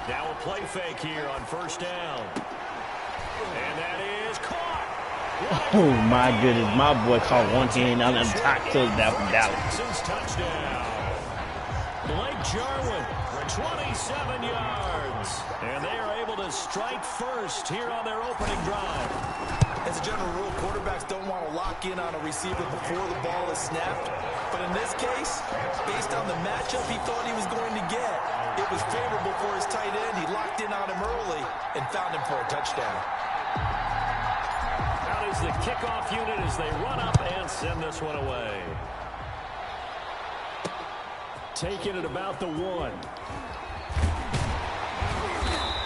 Now a play fake here on first down. And that is caught. Oh, my goodness. My boy caught one hand on the top touchdown from Dallas. Texans touchdown. Blake Jarwin, 27 yards. And they are able to strike first here on their opening drive. As a general rule, quarterbacks don't want to lock in on a receiver before the ball is snapped. But in this case, based on the matchup he thought he was going to get, it was favorable for his tight end. He locked in on him early and found him for a touchdown. Out is the kickoff unit as they run up and send this one away. Taking it about the 1.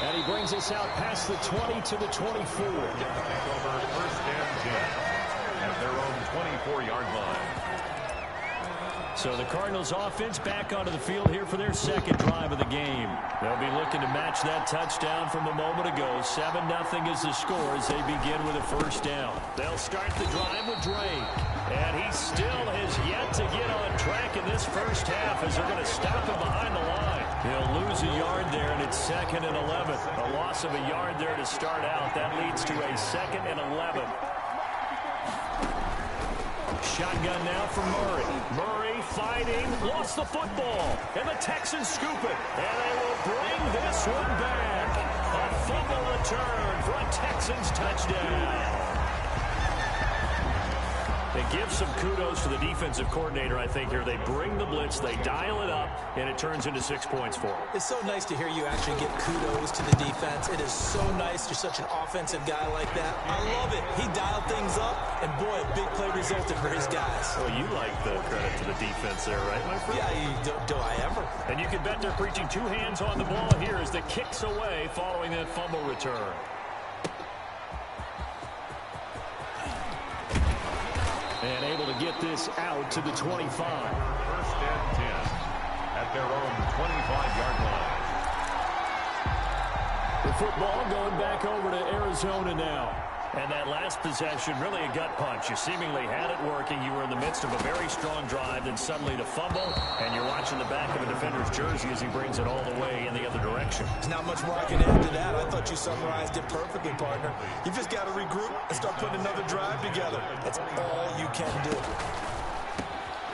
And he brings us out past the 20 to the 24. Over first and 10 at their own 24-yard line. So the Cardinals offense back onto the field here for their second drive of the game. They'll be looking to match that touchdown from a moment ago. 7-0 is the score as they begin with a first down. They'll start the drive with Drake. And he still has yet to get on track in this first half as they're going to stop him behind the line. He'll lose a yard there, and it's 2nd and 11. A loss of a yard there to start out. That leads to a 2nd and 11. Shotgun now for Murray. Murray fighting, lost the football. And the Texans scoop it. And they will bring this one back. A fumble return for a Texans touchdown. They give some kudos to the defensive coordinator, I think, here. They bring the blitz, they dial it up, and it turns into 6 points for them. It's so nice to hear you actually give kudos to the defense. It is so nice you're such an offensive guy like that. I love it. He dialed things up, and boy, a big play resulted for his guys. Well, you like the credit to the defense there, right, my friend? Yeah, do I ever? And you can bet they're preaching 2 hands on the ball here as the kicks away following that fumble return. And able to get this out to the 25. First and 10 at their own 25-yard line. The football going back over to Arizona now. And that last possession, really a gut punch. You seemingly had it working. You were in the midst of a very strong drive, then suddenly the fumble, and you're watching the back of a defender's jersey as he brings it all the way in the other direction. There's not much more I can add to that. I thought you summarized it perfectly, partner. You've just got to regroup and start putting another drive together. That's all you can do.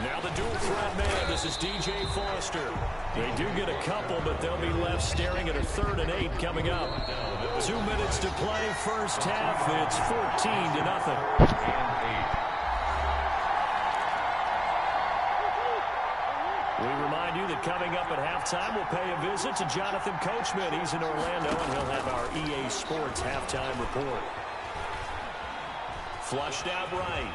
Now the dual threat man. This is DJ Foster. They do get a couple, but they'll be left staring at a 3rd and 8 coming up. 2 minutes to play first half. It's 14-0. We remind you that coming up at halftime, we'll pay a visit to Jonathan Coachman. He's in Orlando, and he'll have our EA Sports halftime report. Flushed out right.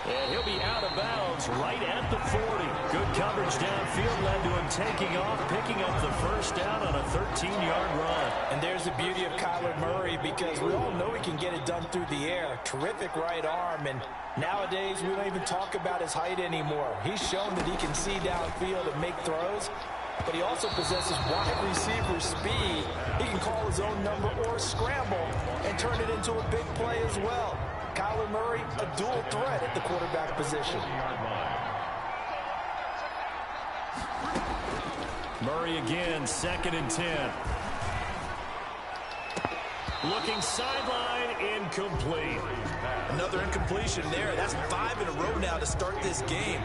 And he'll be out of bounds right at the 40. Good coverage downfield led to him taking off, picking up the first down on a 13-yard run. And there's the beauty of Kyler Murray, because we all know he can get it done through the air. Terrific right arm, and nowadays we don't even talk about his height anymore. He's shown that he can see downfield and make throws, but he also possesses wide receiver speed. He can call his own number or scramble and turn it into a big play as well. Kyler Murray, a dual threat at the quarterback position. Murray again, 2nd and 10. Looking sideline, incomplete. Another incompletion there. That's 5 in a row now to start this game.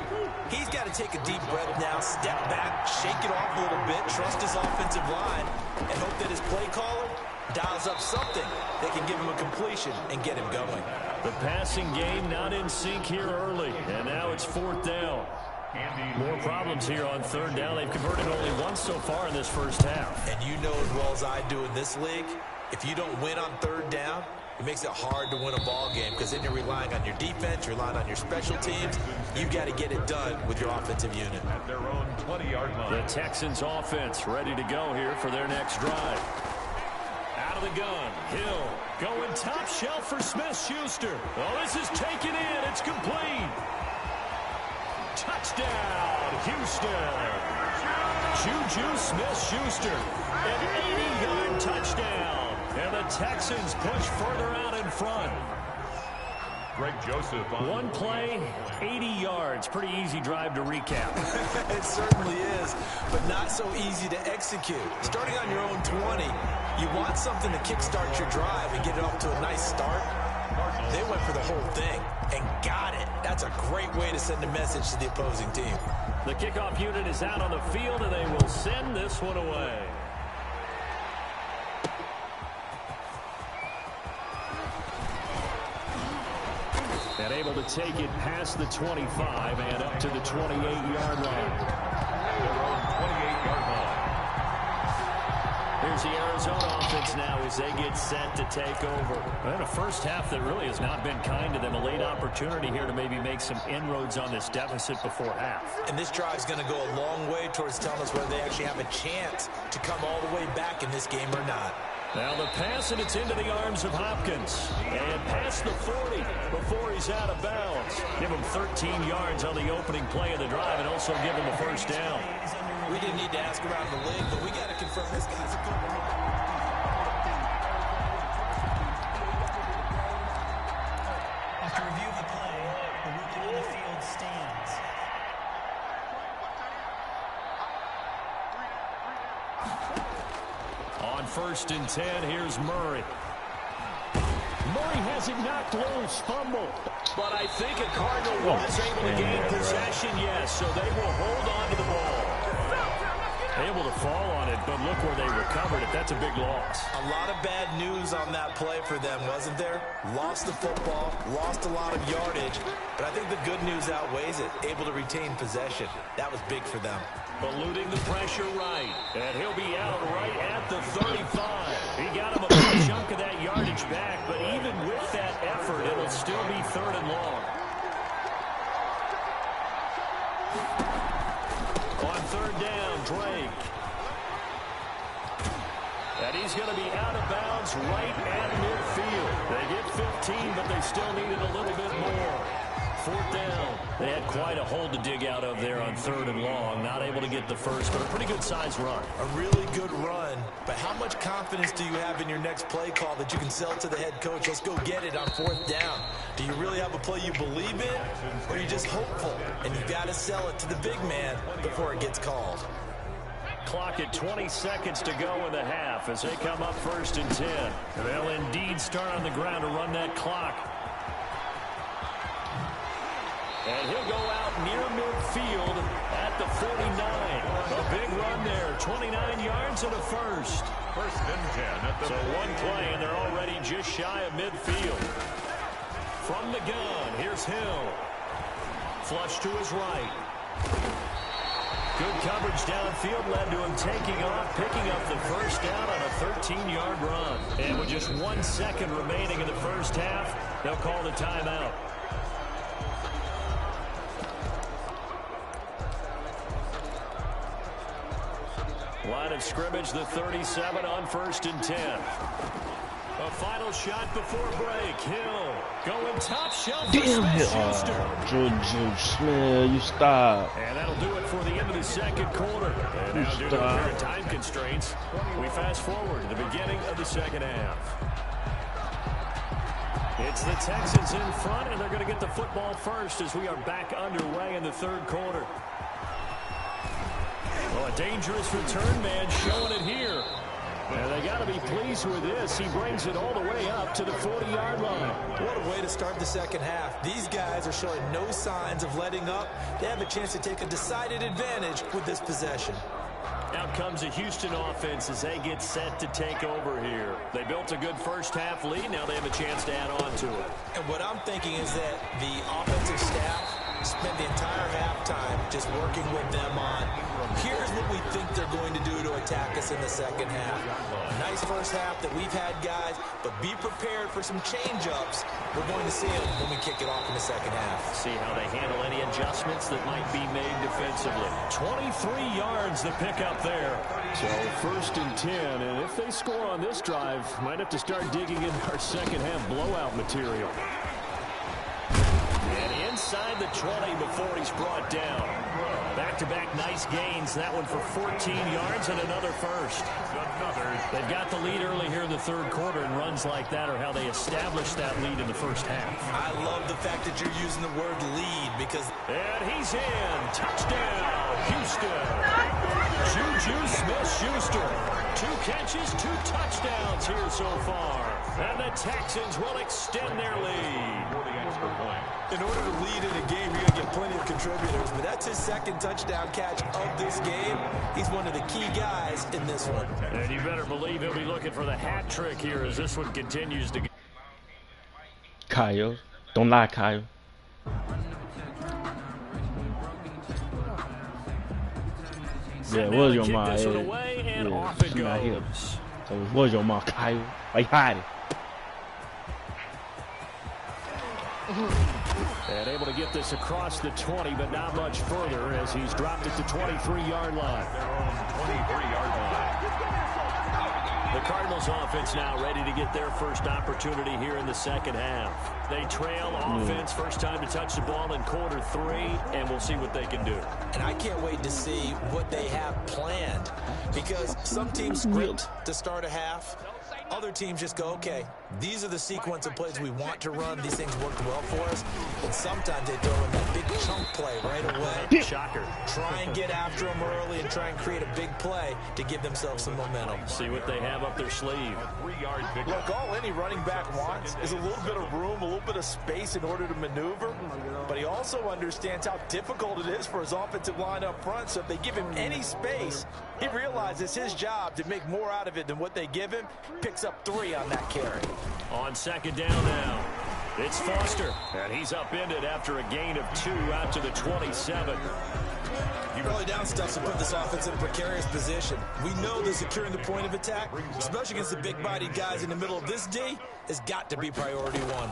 He's got to take a deep breath now, step back, shake it off a little bit, trust his offensive line, and hope that his play caller dials up something that can give him a completion and get him going. The passing game not in sync here early, and now it's 4th down. More problems here on 3rd down. They've converted only once so far in this first half. And you know as well as I do in this league, if you don't win on 3rd down, it makes it hard to win a ball game, because then you're relying on your defense, you're relying on your special teams. You've got to get it done with your offensive unit. At their own 20-yard line. The Texans offense ready to go here for their next drive. Out of the gun, Hill going top shelf for Smith-Schuster. Oh, this is taken in. It's complete. Touchdown, Houston. Juju Smith-Schuster, an 80-yard touchdown. And the Texans push further out in front. Greg Joseph on one play, 80 yards. Pretty easy drive to recap. It certainly is, but not so easy to execute. Starting on your own 20, you want something to kickstart your drive and get it off to a nice start. They went for the whole thing and got it. That's a great way to send a message to the opposing team. The kickoff unit is out on the field, and they will send this one away. And able to take it past the 25 and up to the 28-yard line. Their own 28-yard line. Here's the Arizona offense now as they get set to take over. And a first half that really has not been kind to them. A late opportunity here to maybe make some inroads on this deficit before half. And this drive is going to go a long way towards telling us whether they actually have a chance to come all the way back in this game or not. Now the pass, and it's into the arms of Hopkins. And past the 40 before he's out of bounds. Give him 13 yards on the opening play of the drive and also give him a first down. We didn't need to ask around the league, but we got to confirm this guy's a good one. After review of the play, the ruling on the field stands. On 1st and 10, here's Murray. Murray has it knocked loose, fumble. But I think a Cardinal was able to gain possession, yes, so they will hold on to the ball. Able to fall on it, but look where they recovered it. That's a big loss. A lot of bad news on that play for them, wasn't there? Lost the football, lost a lot of yardage, but I think the good news outweighs it. Able to retain possession. That was big for them. Eluding the pressure right, and he'll be out right at the 35. He got him a big chunk of that yardage back, but even with that effort, it'll still be 3rd and long. On 3rd down, Drake. And he's going to be out of bounds right at midfield. They get 15, but they still needed a little bit more. 4th down. They had quite a hole to dig out of there on 3rd and long. Not able to get the first, but a pretty good size run. A really good run, but how much confidence do you have in your next play call that you can sell to the head coach? Let's go get it on 4th down. Do you really have a play you believe in, or are you just hopeful? And you've got to sell it to the big man before it gets called. Clock at 20 seconds to go in the half as they come up 1st and 10. They'll indeed start on the ground to run that clock. And he'll go out near midfield at the 49. A big run there, 29 yards and a first. 1st and 10 at the So one play, and they're already just shy of midfield. From the gun, here's Hill. Flush to his right. Good coverage downfield led to him taking off, picking up the first down on a 13-yard run. And with just 1 second remaining in the first half, they'll call the timeout. Line of scrimmage, the 37 on 1st and 10. A final shot before break. Hill going top shelf. Damn it. Juju Smith, you stop. And that'll do it for the end of the 2nd quarter. And now due to apparent time constraints, we fast forward to the beginning of the 2nd half. It's the Texans in front, and they're going to get the football first as we are back underway in the 3rd quarter. Well, a dangerous return man showing it here. And they got to be pleased with this. He brings it all the way up to the 40-yard line. What a way to start the 2nd half. These guys are showing no signs of letting up. They have a chance to take a decided advantage with this possession. Out comes a Houston offense as they get set to take over here. They built a good first half lead. Now they have a chance to add on to it. And what I'm thinking is that the offensive staff spent the entire halftime just working with them on, here's what we think they're going to do to attack us in the 2nd half. A nice first half that we've had, guys, but be prepared for some change-ups. We're going to see them when we kick it off in the 2nd half. See how they handle any adjustments that might be made defensively. 23 yards the pickup there. So 1st and 10, and if they score on this drive, might have to start digging in our 2nd half blowout material. And inside the 20 before he's brought down. Back-to-back nice gains. That one for 14 yards and another first. They've got the lead early here in the third quarter, and runs like that are how they establish that lead in the first half. I love the fact that you're using the word lead because... And he's in. Touchdown, Houston. Juju Smith-Schuster. 2 catches, 2 touchdowns here so far. And the Texans will extend their lead. In order to lead in a game, you're going to get plenty of contributors, but that's his second touchdown catch of this game. He's one of the key guys in this one. And you better believe he'll be looking for the hat trick here as this one continues to... Kyle. Don't lie, Kyle. Yeah, it was your mom. Yeah, she's not here. So it was your mom, Kyle. Why you hiding? And able to get this across the 20, but not much further as he's dropped it to 23-yard line. Their own 23-yard line. The Cardinals offense now ready to get their first opportunity here in the second half. They trail offense, first time to touch the ball in quarter 3, and we'll see what they can do. And I can't wait to see what they have planned, because some teams script to start a half. Other teams just go, okay, these are the sequence of plays we want to run. These things worked well for us. And sometimes they throw in that big chunk play right away. Shocker. Try and get after them early and try and create a big play to give themselves some momentum. See what they have up their sleeve. Look, all any running back wants is a little bit of room, a little bit of space in order to maneuver. But he also understands how difficult it is for his offensive line up front. So if they give him any space, he realizes his job to make more out of it than what they give him. Picks up 3 on that carry. On second down now, it's Foster. And he's upended after a gain of 2 out to the 27. Early down stuff to put this offense in a precarious position. We know that securing the point of attack, especially against the big-bodied guys in the middle of this D, has got to be priority 1.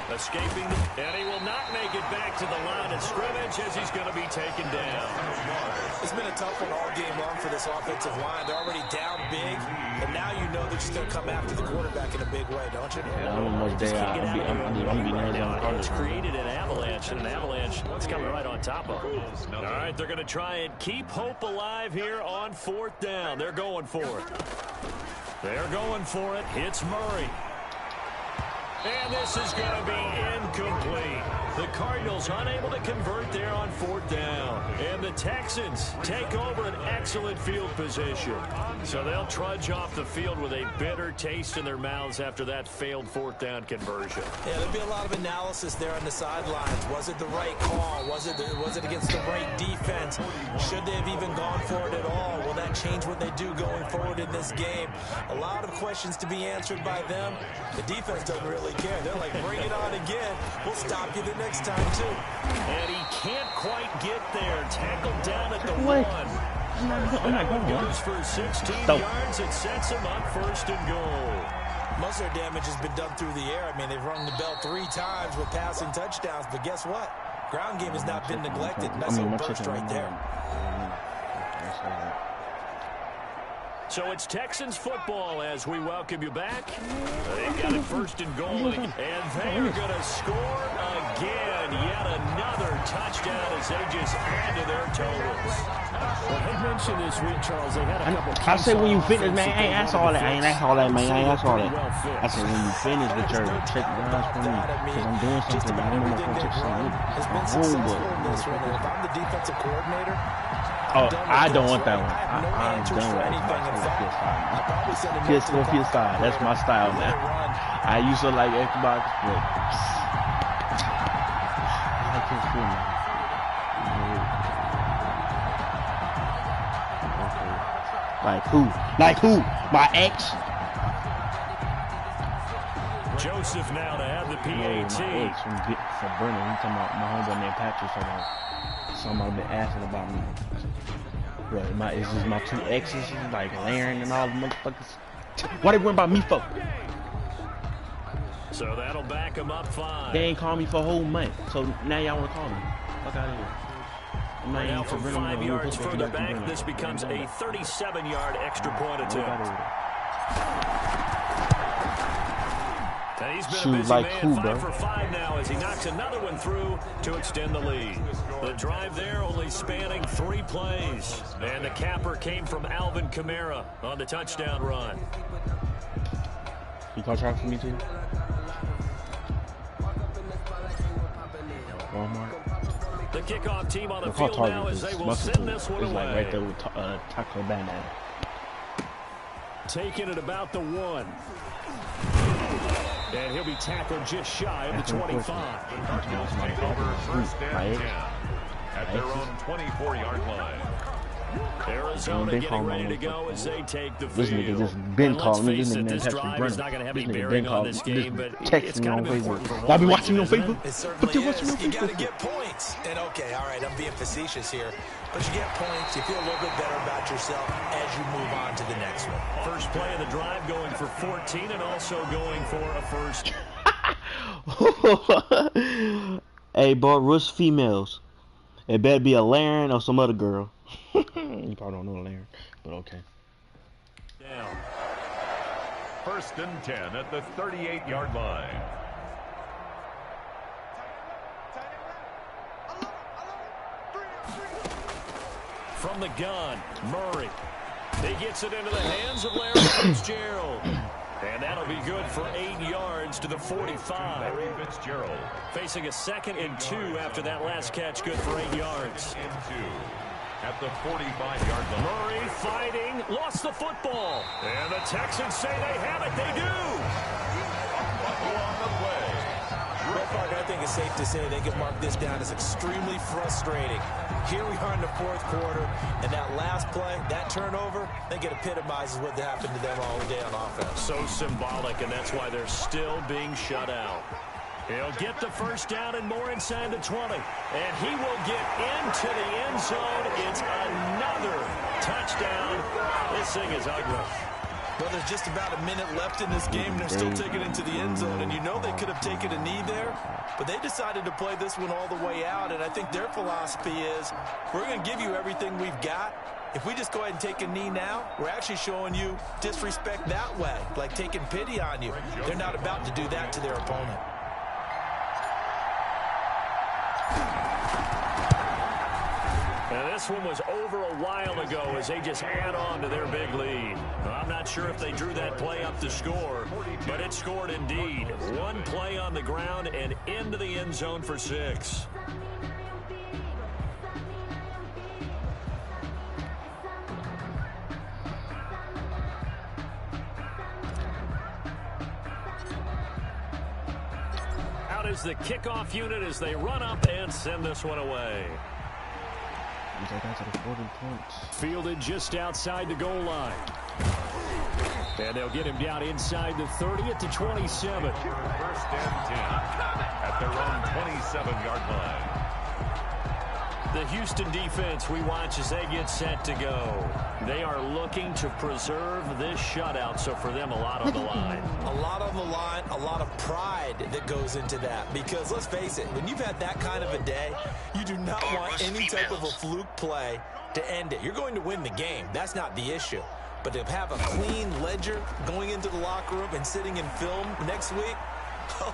Escaping, and he will not make it back to the line of scrimmage as he's going to be taken down. It's been a tough one all game long for this offensive line. They're already down big, and now you know they're just going to come after the quarterback in a big way, don't you? Yeah, I'm almost there. I'm being on. It's created an avalanche, and an avalanche is coming right on top of them. All right, they're going to try and keep hope alive here on 4th down. They're going for it. They're going for it. It's Murray. And this is going to be incomplete. The Cardinals unable to convert there on 4th down. And the Texans take over an excellent field position. So they'll trudge off the field with a bitter taste in their mouths after that failed 4th down conversion. Yeah, there'll be a lot of analysis there on the sidelines. Was it the right call? Was it against the right defense? Should they have even gone for it at all? Will that change what they do going forward in this game? A lot of questions to be answered by them. The defense doesn't really care. They're like, bring it on again. We'll stop you the next time, too. And he can't quite get there. Tackled down at the 1. I'm not going. Goes for 16 yards. It sets him up 1st and goal. Most of their damage has been done through the air. I mean, they've rung the bell 3 times with passing touchdowns. But guess what? Ground game has not been neglected. Nice little burst right there. So it's Texans football as we welcome you back. They've got it 1st and goal, and they're going to score again. Yet another touchdown as they just add to their totals. Well, they mentioned this week, Charles, they had a couple. I say when you finish, man, I ain't ask all that. I ain't ask all that, man. I ain't ask all that. I said when you finish with your check the lines for me, because I'm doing something. I don't know if I'm check something. I'm homework. If I'm the defensive coordinator, oh, I don't want that one. I'm done with Xbox. PS4, PS5. That's my style now. I used to like Xbox, but I like PS4 now. Like who? Like who? My ex? Joseph now to have the PAT. My ex from Brennan. He talking about my homeboy named Patrick. Somebody been asking about me. Bro, is this my 2 exes? Like Laren and all the motherfuckers. Why they worrying about me for? So that'll back him up 5. They ain't called me for a whole month. So now y'all wanna call me. Fuck out of here. Now from 5 yards further back, this becomes a 37-yard extra point attempt. And he's been Shoot a busy like man, who, 5 bro? for 5 now as he knocks another one through to extend the lead. The drive there only spanning 3 plays. And the capper came from Alvin Kamara on the touchdown run. You gonna try for me too? Walmart. The kickoff team on the Call field now Target as they because will Muscle send this one is like away. right there with Taco Bandana. Taking it about the 1. And he'll be tackled just shy of the 25. Cardinals take over first and 10 at their own 24-yard line. Arizona getting ready to go as they take the This nigga field. just been And let's calling me. face This it, nigga this text me drive is not going to have any bearing on this game, but it's me kind on of important for Facebook. one Y'all be reason, watching me on isn't it? Facebook? It certainly watching me on is. You got to Facebook? get points. And okay, all right, I'm being facetious here. But you get points. You feel a little bit better about yourself as you move on to the next one. First play of the drive going for 14 and also going for a first. Hey, boy, Rush females. It better be a Laren or some other girl. You probably don't know Laren, but okay. Down. First and 10 at the 38-yard line. From the gun, Murray. He gets it into the hands of Larry Fitzgerald. And that'll be good for 8 yards to the 45. Larry Fitzgerald. Facing a 2nd and 2 after that last catch, good for 8 yards. And 2 at the 45-yard line. Murray fighting, lost the football. And the Texans say they have it. They do. Buffalo on the play. I think it's safe to say they can mark this down as extremely frustrating. Here we are in the 4th quarter, and that last play, that turnover, I think it epitomizes what happened to them all day on offense. So symbolic, and that's why they're still being shut out. He'll get the first down and more inside the 20. And he will get into the end zone. It's another touchdown. This thing is ugly. Well, there's just about a minute left in this game. They're still taking it into the end zone, and you know they could have taken a knee there, but they decided to play this one all the way out, and I think their philosophy is we're going to give you everything we've got. If we just go ahead and take a knee now, we're actually showing you disrespect that way, like taking pity on you. They're not about to do that to their opponent. And this one was over a while ago as they just add on to their big lead. I'm not sure if they drew that play up to score, but it scored indeed. One play on the ground and into the end zone for 6. Out is the kickoff unit as they run up and send this one away. They got to the 40 points. Fielded just outside the goal line. And they'll get him down inside the 30 at the 27. First and 10 at their own 27-yard line. The Houston defense we watch as they get set to go. They are looking to preserve this shutout, so for them, a lot on the line. A lot on the line, a lot of pride that goes into that. Because let's face it, when you've had that kind of a day, you do not want any type of a fluke play to end it. You're going to win the game. That's not the issue. But to have a clean ledger going into the locker room and sitting in film next week,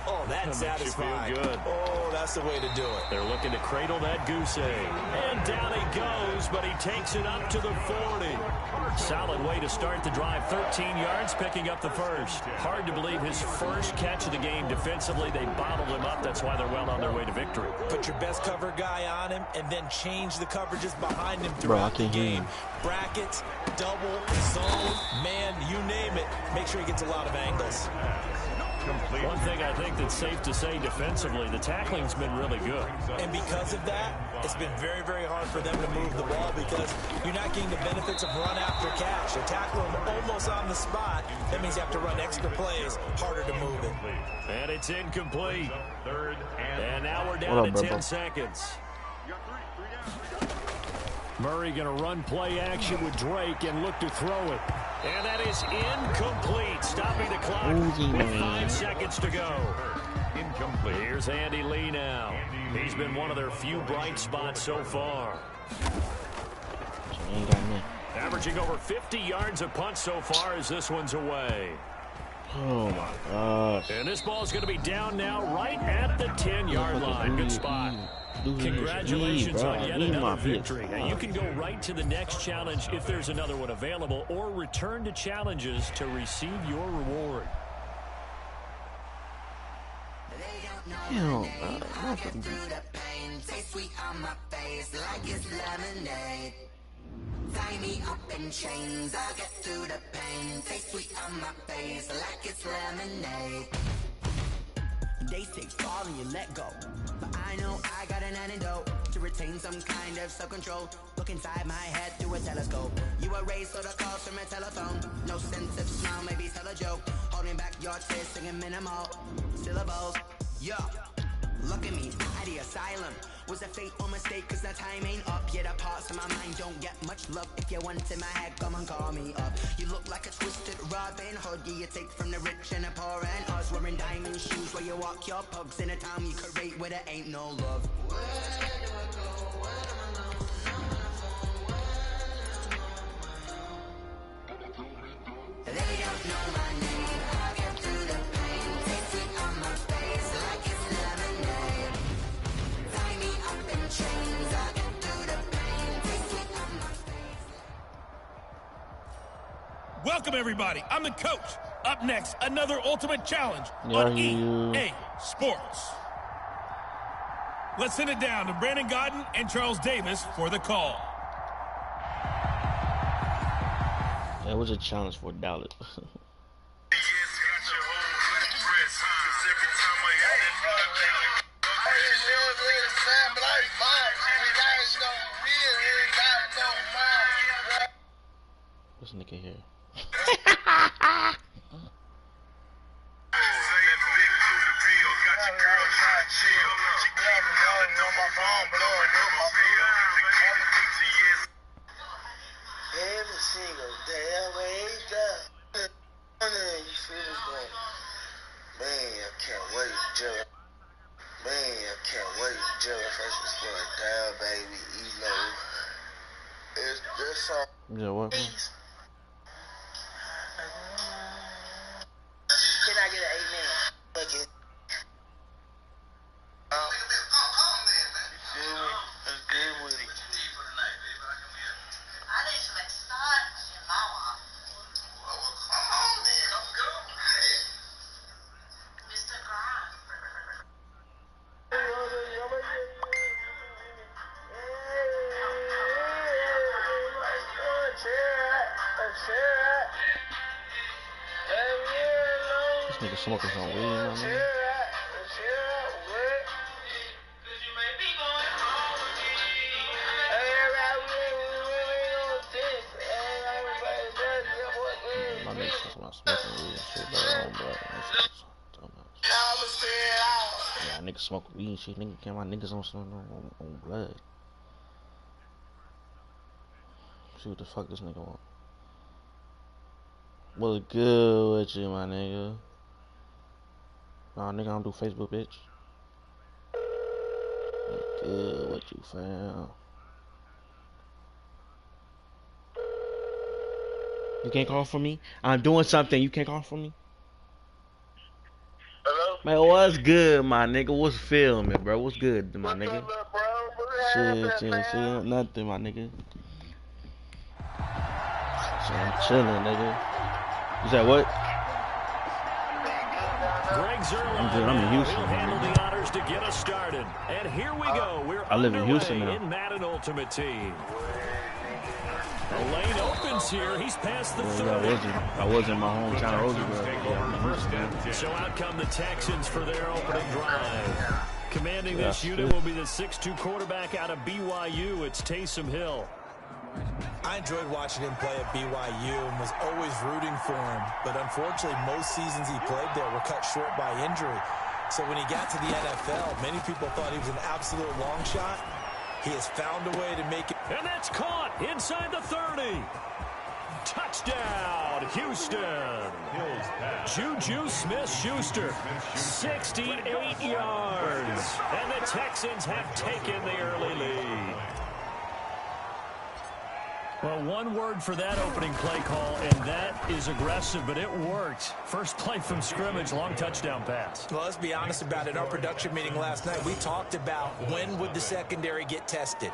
oh, that's satisfying. Feel good. Oh, that's the way to do it. They're looking to cradle that goose egg. And down he goes, but he takes it up to the 40. Solid way to start the drive. 13 yards, picking up the first. Hard to believe his first catch of the game defensively. They bottled him up. That's why they're well on their way to victory. Put your best cover guy on him and then change the coverages behind him throughout the game. Brackets, double, zone, man, you name it. Make sure he gets a lot of angles. One thing I think that's safe to say defensively, the tackling's been really good. And because of that, it's been very, very hard for them to move the ball because you're not getting the benefits of run after catch. They're tackling almost on the spot. That means you have to run extra plays, harder to move it. And it's incomplete. Third And now we're down to 10 seconds. Murray going to run play action with Drake and look to throw it. And that is incomplete, stopping the clock with 5 seconds to go. incomplete. Here's Andy Lee now. He's been one of their few bright spots so far. Ain't got me. Averaging over 50 yards a punt so far as this one's away. Oh my gosh. And this ball's going to be down now right at the 10-yard line. Good spot. Congratulations on yet another victory. Now, you can go right to the next challenge if there's another one available, or return to challenges to receive your reward. Damn, tie me up in chains, I'll get through the pain. Taste sweet on my face like it's lemonade. They say fall and you let go, but I know I got an antidote to retain some kind of self-control. Look inside my head through a telescope. You erase all the calls from a telephone. No sense of smile, maybe tell a joke. Holding back your tears, singing minimal syllables. Yeah, look at me, at the asylum. Was a fate or mistake, cause the time ain't up. Yet the parts of my mind don't get much love. If you want in my head, come and call me up. You look like a twisted Robin Hood. Yeah, you take from the rich and the poor and us. Wearing diamond shoes where you walk your pugs. In a town you create where there ain't no love. Where do I go? Where am I now? They don't know my name. I'll get through the pain. Taste sweet on my face like it's lemonade. Tie me up in chains. I'll get through the pain. Taste sweet on my face. Welcome, everybody. I'm the coach. Up next, another ultimate challenge on EA Sports. Let's send it down to Brandon Godden and Charles Davis for the call. That was a challenge for $1. This nigga here. Every single day I wake up, you feel what's going on. Man, I can't wait, Joe. Man, I can't wait, Joe. First was going down, baby. You know, it's this song. Yeah, what? Can I get an amen? Look it. You feel me? That's good with it. This nigga smoking some weed, my man. My nigga says I'm smoking weed and shit, but I don't, bro. Yeah, nigga smoke weed and shit. Nigga, my niggas on blood. See what the fuck this nigga want. What's good with you, my nigga? Nah, nigga, I don't do Facebook, bitch. What's good with you, fam? You can't call for me? I'm doing something. You can't call for me? Hello? Man, what's good, my nigga? What's filming, bro? What's good, my nigga? What's up, bro? Shit, nothing, my nigga. So I'm chilling, nigga. You said what? Greg Zerline, I'm good. I'm in Houston. will handle the honors to get us started. And here we go. We're I live in Houston now. in Madden Ultimate Team. The lane opens here. He's past the 30. I was in my hometown, Roosevelt. So out come the Texans for their opening drive. Commanding this unit will be the 6'2 quarterback out of BYU. It's Taysom Hill. I enjoyed watching him play at BYU and was always rooting for him. But unfortunately, most seasons he played there were cut short by injury. So when he got to the NFL, many people thought he was an absolute long shot. He has found a way to make it. And that's caught inside the 30. Touchdown, Houston. Juju Smith-Schuster, 68 yards. And the Texans have taken the early lead. Well, one word for that opening play call, and that is aggressive, but it worked. First play from scrimmage, long touchdown pass. Well, let's be honest about it. In our production meeting last night, we talked about when would the secondary get tested.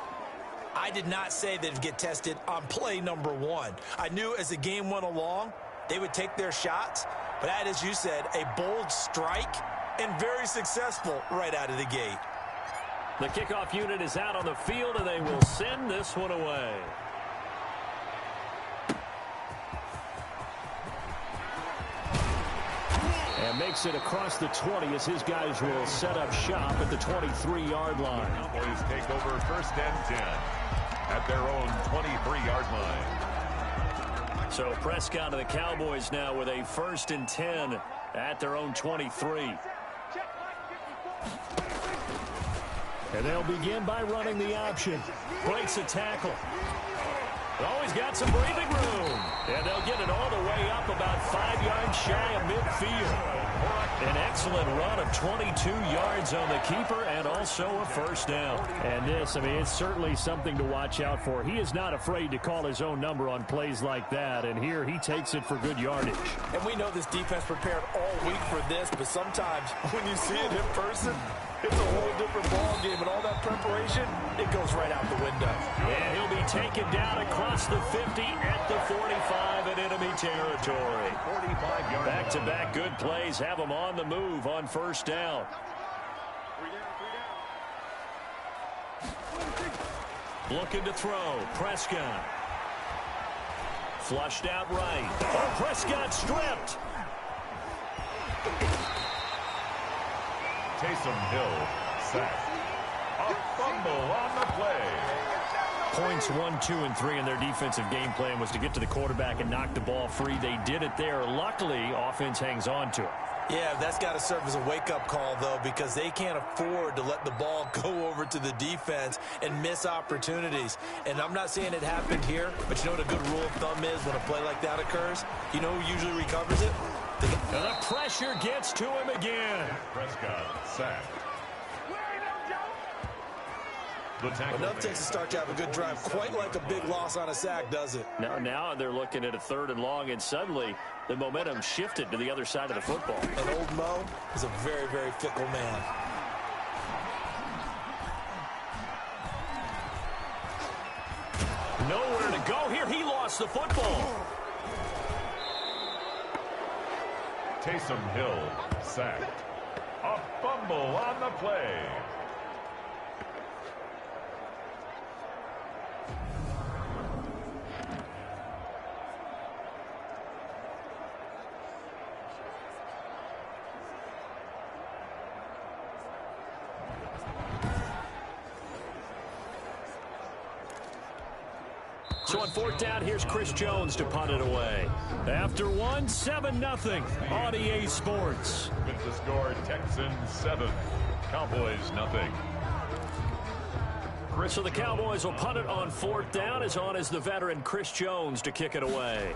I did not say they'd get tested on play number 1. I knew as the game went along, they would take their shots, but that, as you said, a bold strike and very successful right out of the gate. The kickoff unit is out on the field, and they will send this one away. And makes it across the 20 as his guys will set up shop at the 23-yard line. Cowboys take over 1st and 10 at their own 23-yard line. So Prescott and the Cowboys now with a 1st and 10 at their own 23. And they'll begin by running the option. Breaks a tackle. Always got some breathing room. And they'll get it all the way up about 5 yards shy of midfield. An excellent run of 22 yards on the keeper and also a 1st down. And this, I mean, it's certainly something to watch out for. He is not afraid to call his own number on plays like that. And here he takes it for good yardage. And we know this defense prepared all week for this, but sometimes when you see it in person, it's a whole different ball game, and all that preparation, it goes right out the window. And he'll be taken down across the 50 at the 45 in enemy territory. 45-yard. Back-to-back good plays have him on the move on 1st down. Looking to throw. Prescott. Flushed out right. Oh, Prescott stripped. Taysom Hill sacked. A fumble on the play. Points 1, 2, and 3 in their defensive game plan was to get to the quarterback and knock the ball free. They did it there. Luckily, offense hangs on to it. Yeah, that's got to serve as a wake-up call, though, because they can't afford to let the ball go over to the defense and miss opportunities. And I'm not saying it happened here, but you know what a good rule of thumb is when a play like that occurs? You know who usually recovers it? And the pressure gets to him again. Prescott sacked. Enough takes to start to have a good drive, quite like a big loss on a sack, does it? Now they're looking at a 3rd and long, and suddenly the momentum shifted to the other side of the football. And old Mo is a very, very fickle man. Nowhere to go here. He lost the football. Taysom Hill sacked. A fumble on the play. So on 4th down, here's Chris Jones to punt it away. After 1, 7-0 on EA Sports. With the score, Texans 7, Cowboys 0. So the Cowboys will punt it on 4th down. As on is the veteran Chris Jones to kick it away.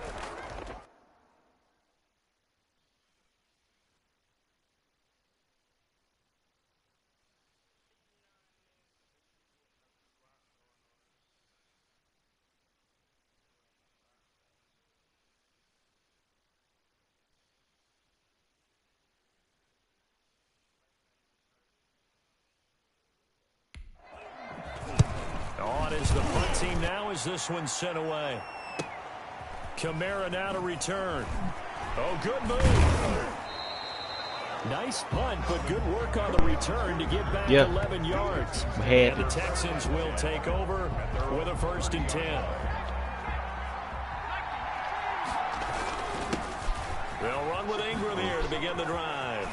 On is the punt team now as this one's sent away. Kamara now to return. Oh, good move. Nice punt, but good work on the return to get back 11 yards. And the Texans will take over with a 1st and 10. They'll run with Ingram here to begin the drive.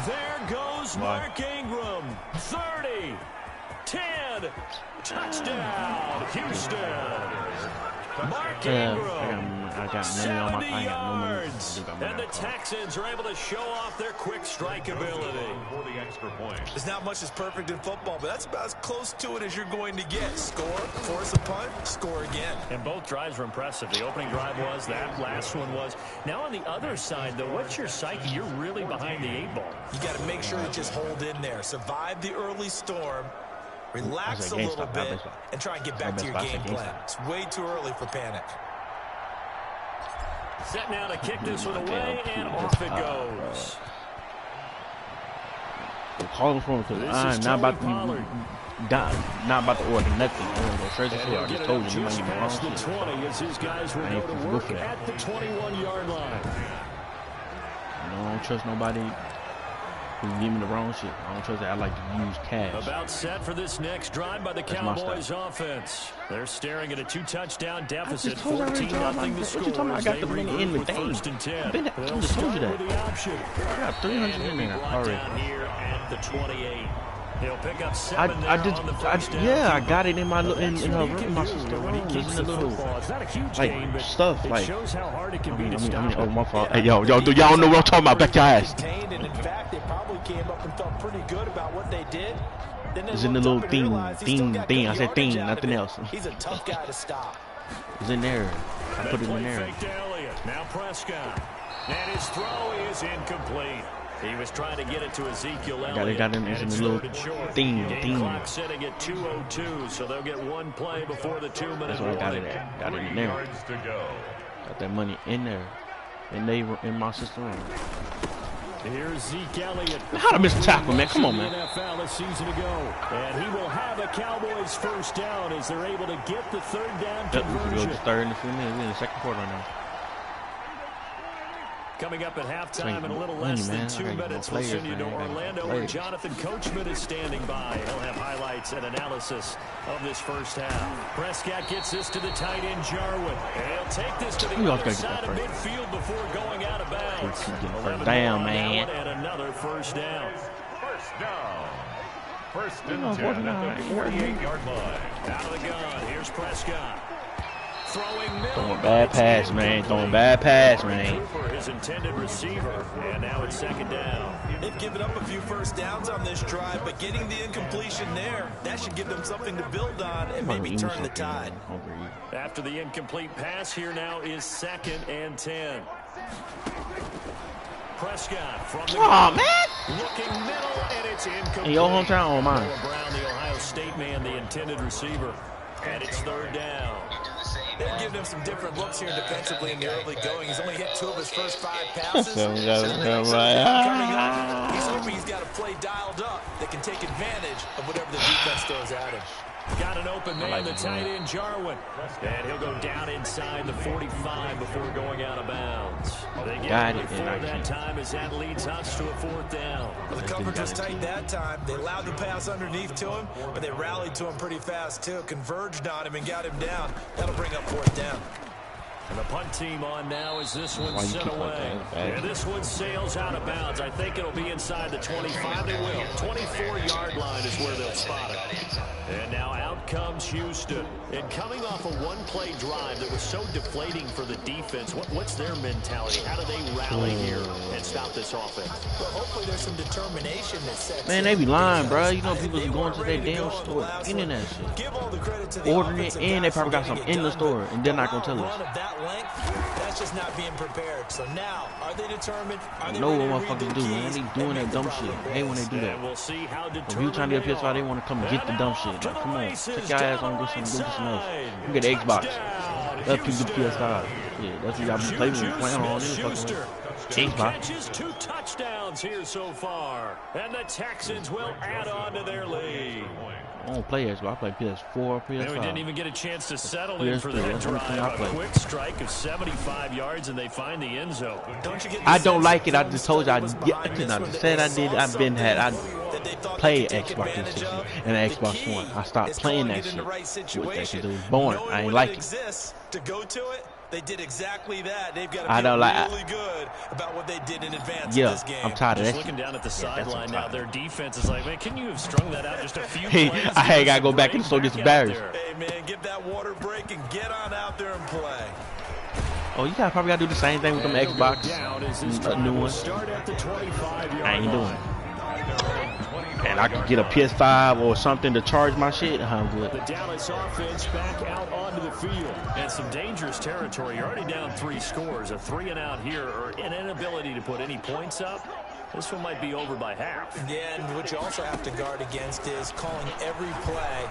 There goes Mark Ingram. 30. 10, touchdown, Houston. Mark Ingram, 70 yards, and the Texans are able to show off their quick strike ability. For the extra point. There's not much that's perfect in football, but that's about as close to it as you're going to get. Score, force a punt, score again. And both drives were impressive. The opening drive was, that last one was. Now on the other side, though, what's your psyche? You're really behind the 8 ball. You got to make sure you just hold in there. Survive the early storm. Relax a little bit and try and get back to your game plan. It's way too early for panic. Set now to kick this one away, and off it goes. Call for him because I'm not about to order nothing. I just told you, the 20 as his guys will go to work at the 21-yard line. I don't trust nobody who give me the wrong shit. I don't trust that. I like to use cash. About set for this next drive by the Cowboys offense. They're staring at a 2-touchdown deficit, 14-0 the score. What you talking about? I got the money in the thing. I just told you that. I got 300 in there already. Here at the 28. He'll pick up 7 yeah, I got it in my in her room. In my sister's room. It's in the little like stuff like. Shows how hard it can be to stop. Oh, my fault. Hey, y'all know what I'm talking about. Back your ass. And in fact, they probably came up and felt pretty good about what they did. It's in the little thing. I said thing, nothing else. He's a tough guy to stop. It's in there. I put it in there. Now Prescott. And his throw is incomplete. He was trying to get it to Ezekiel Elliott. Got him in the little thing. Clock sitting at 2:02, so they'll get one play before the 2-minute That's what I got it at. Got it in there. Got that money in there. And they were in my sister's room. Here's Zeke Elliott. How to miss a tackle, man? Come on, man. NFL a season ago. And he will have a Cowboys first down as they're able to get the third down conversion. We can go to third and 4 minutes. We're in the second quarter right now. Coming up at halftime in a little less than 2 minutes, we'll send you to Orlando where Jonathan Coachman is standing by. He'll have highlights and analysis of this first half. Prescott gets this to the tight end, Jarwin. He'll take this to the other side of midfield before going out of bounds. Damn, man. And another first down. First down. First and 10 at the 48-yard line. Out of the gun. Here's Prescott. Throwing bad pass, man. Throwing bad pass, man. For his intended receiver, and now it's second down. They've given up a few first downs on this drive, but getting the incompletion there, that should give them something to build on and maybe turn the tide. After the incomplete pass, here now is 2nd and 10. Prescott from the man. Looking middle, and it's incomplete. In your hometown or mine? Brown, the Ohio State man, the intended receiver, and it's third down. They've given him some different looks here defensively in the early going. He's only hit 2 of his first 5 passes. Coming up, he's hoping he's got a play dialed up that can take advantage of whatever the defense throws at him. Got an open man, the tight end, Jarwin. And he'll go down inside the 45 before going out of bounds. They get it before that time as that leads us to a 4th down. Well, the coverage was tight that time. They allowed the pass underneath to him, but they rallied to him pretty fast, too. Converged on him and got him down. That'll bring up 4th down. And the punt team on now as this one sent away. And this one sails out of bounds. I think it'll be inside the 25. They will. 24-yard line is where they'll spot it. And now out comes Houston. And coming off a one-play drive that was so deflating for the defense, what's their mentality? How do they rally here and stop this offense? Well, hopefully there's some determination that sets in. Man, they be lying, bro. You know people are going to their damn store, getting that shit. Give all the credit to the ordering it, and they probably got something in the store, and they're not going to tell us. That's just not being prepared. So now, are they determined? I know what motherfuckers do, man. They doing that dumb shit. I hate when they do that. We'll see how if you trying to get a PS5, they want to come and get the dumb shit. Like, come on, take your ass on and go something else. You get the Xbox. Let people get the PS5. Yeah, that's what y'all be playing on this fucking Xbox. 2 touchdowns here so far, and the Texans will add on to their lead. I don't play Xbox. I play PS4, PS5. And we didn't even get a chance to settle in for that drive. A quick strike of 75 yards, and they find the end zone. I don't like it. I just told you. I said I did. I've been had. I played Xbox 360 and Xbox One. I stopped playing that shit with that shit. It was boring. I ain't like it. To go to it. They did exactly that. They've got to be really good about what they did in advance of this game. I'm tired of that. Just looking down at the sideline now, their defense is like, man, can you have strung that out just a few plays? I got to go back and so get embarrassed. Hey, man, give that water break and get on out there and play. Oh, you probably got to do the same thing with them Xbox. New one. I ain't doing it. And I could get a PS5 or something to charge my shit. I'm good. The Dallas offense back out onto the field. And some dangerous territory. You're already down 3 scores. A 3-and-out here or an inability to put any points up. This one might be over by half. Yeah, and what you also have to guard against is calling every play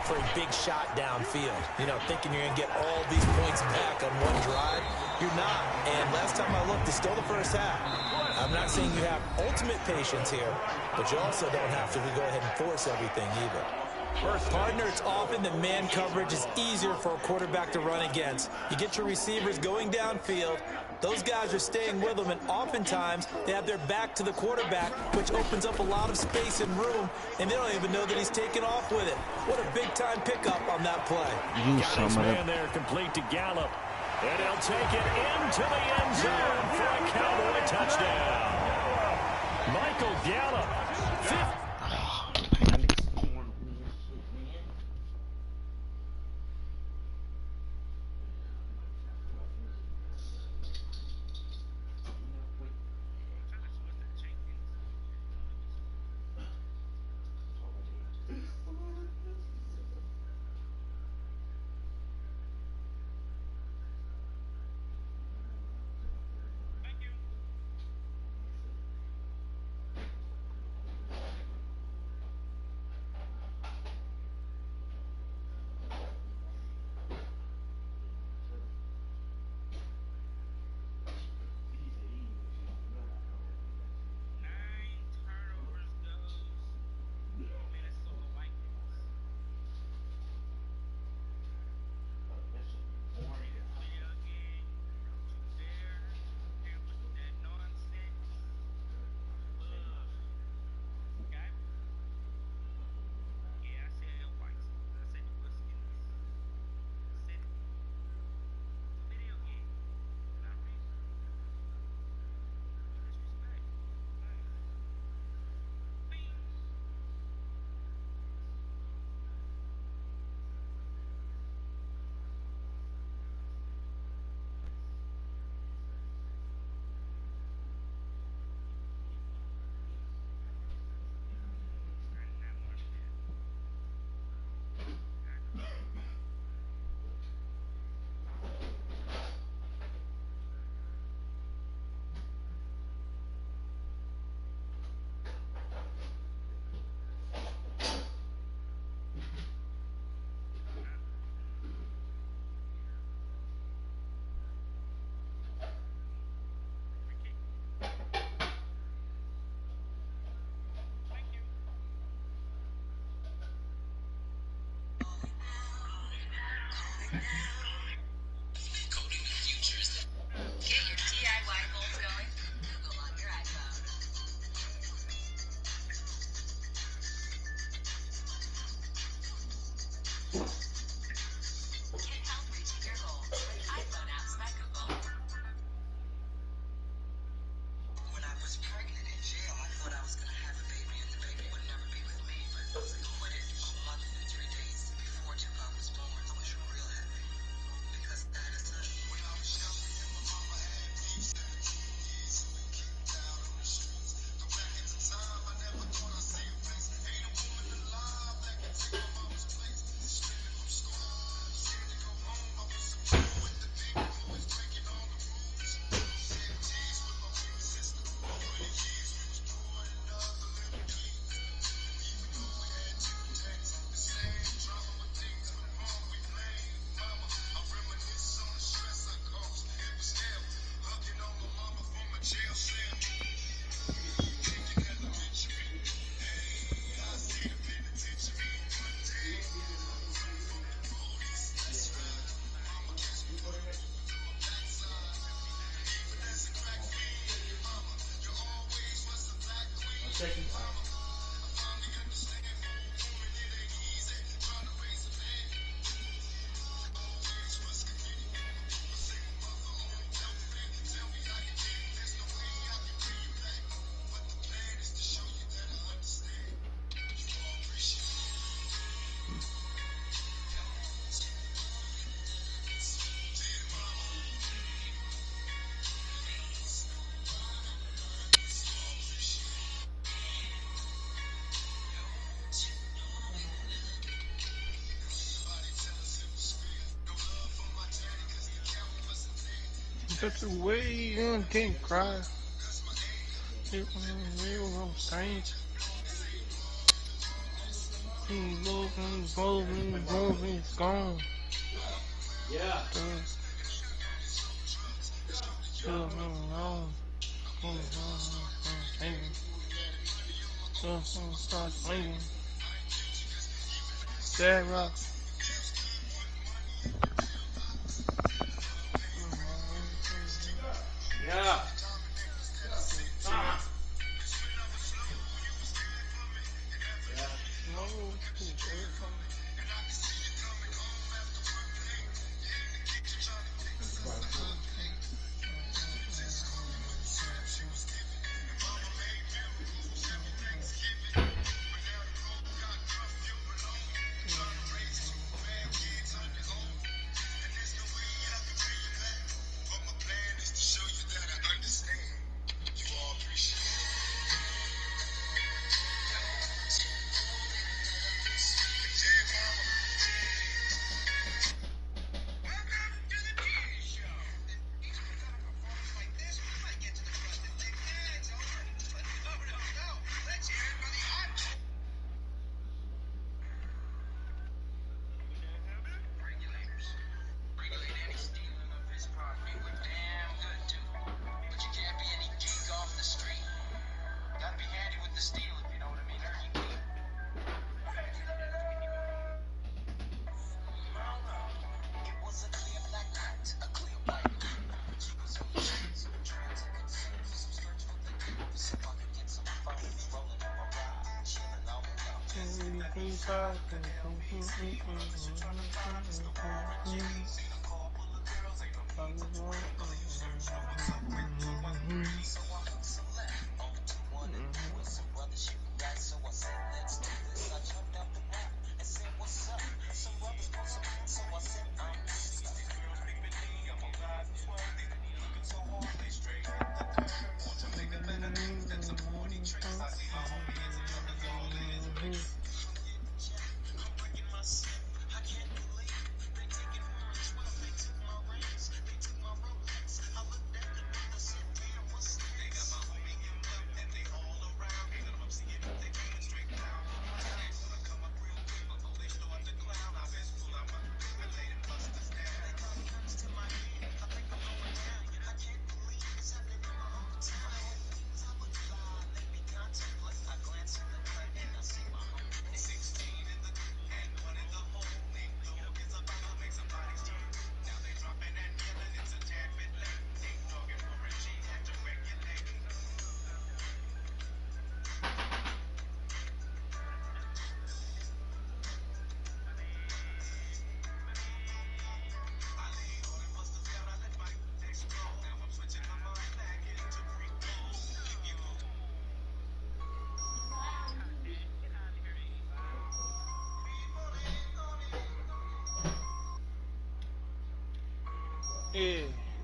for a big shot downfield. You know, thinking you're going to get all these points back on one drive. You're not. And last time I looked, it's still the first half. I'm not saying you have ultimate patience here, but you also don't have to go ahead and force everything either. Partner, it's often that man coverage is easier for a quarterback to run against. You get your receivers going downfield. Those guys are staying with them, and oftentimes they have their back to the quarterback, which opens up a lot of space and room, and they don't even know that he's taking off with it. What a big-time pickup on that play. Got his man there, complete to Gallup. And he'll take it into the end zone for a Cowboy touchdown. Michael Gallup, 50. That's the way you can't cry. He's gone. Yeah. Sarah.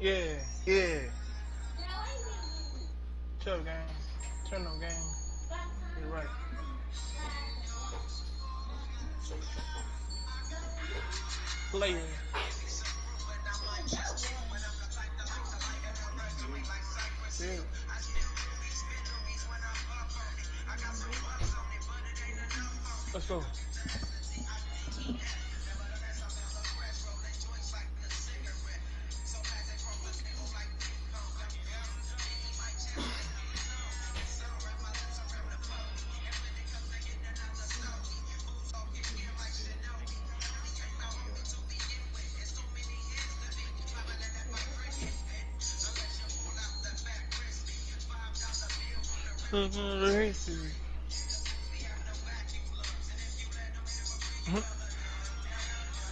Yeah. Yeah. Chill game. Turnup game. You're right. Player. Yeah. Let's go.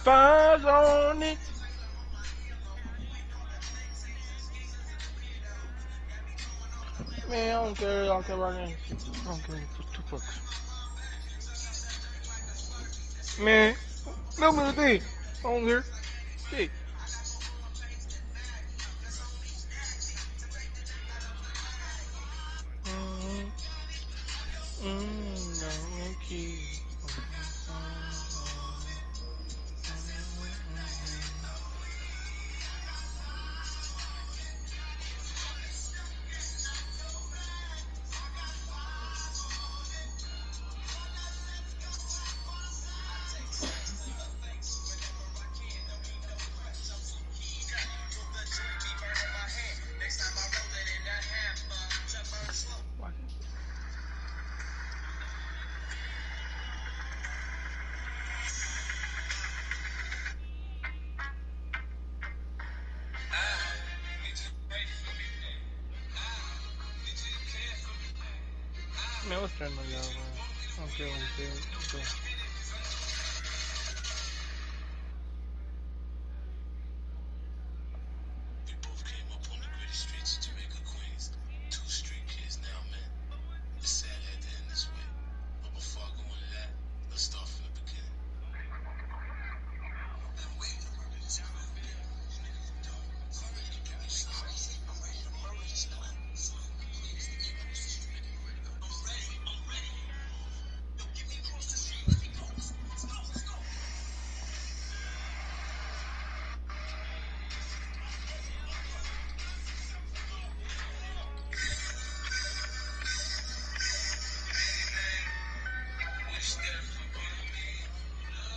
Five on it. Man, I don't care. I don't care about anything. I don't care for two fucks. Man, no me the thing. I don't care. Shit. No, okay. Man, what's turning on y'all, man? I don't care what he said. Okay.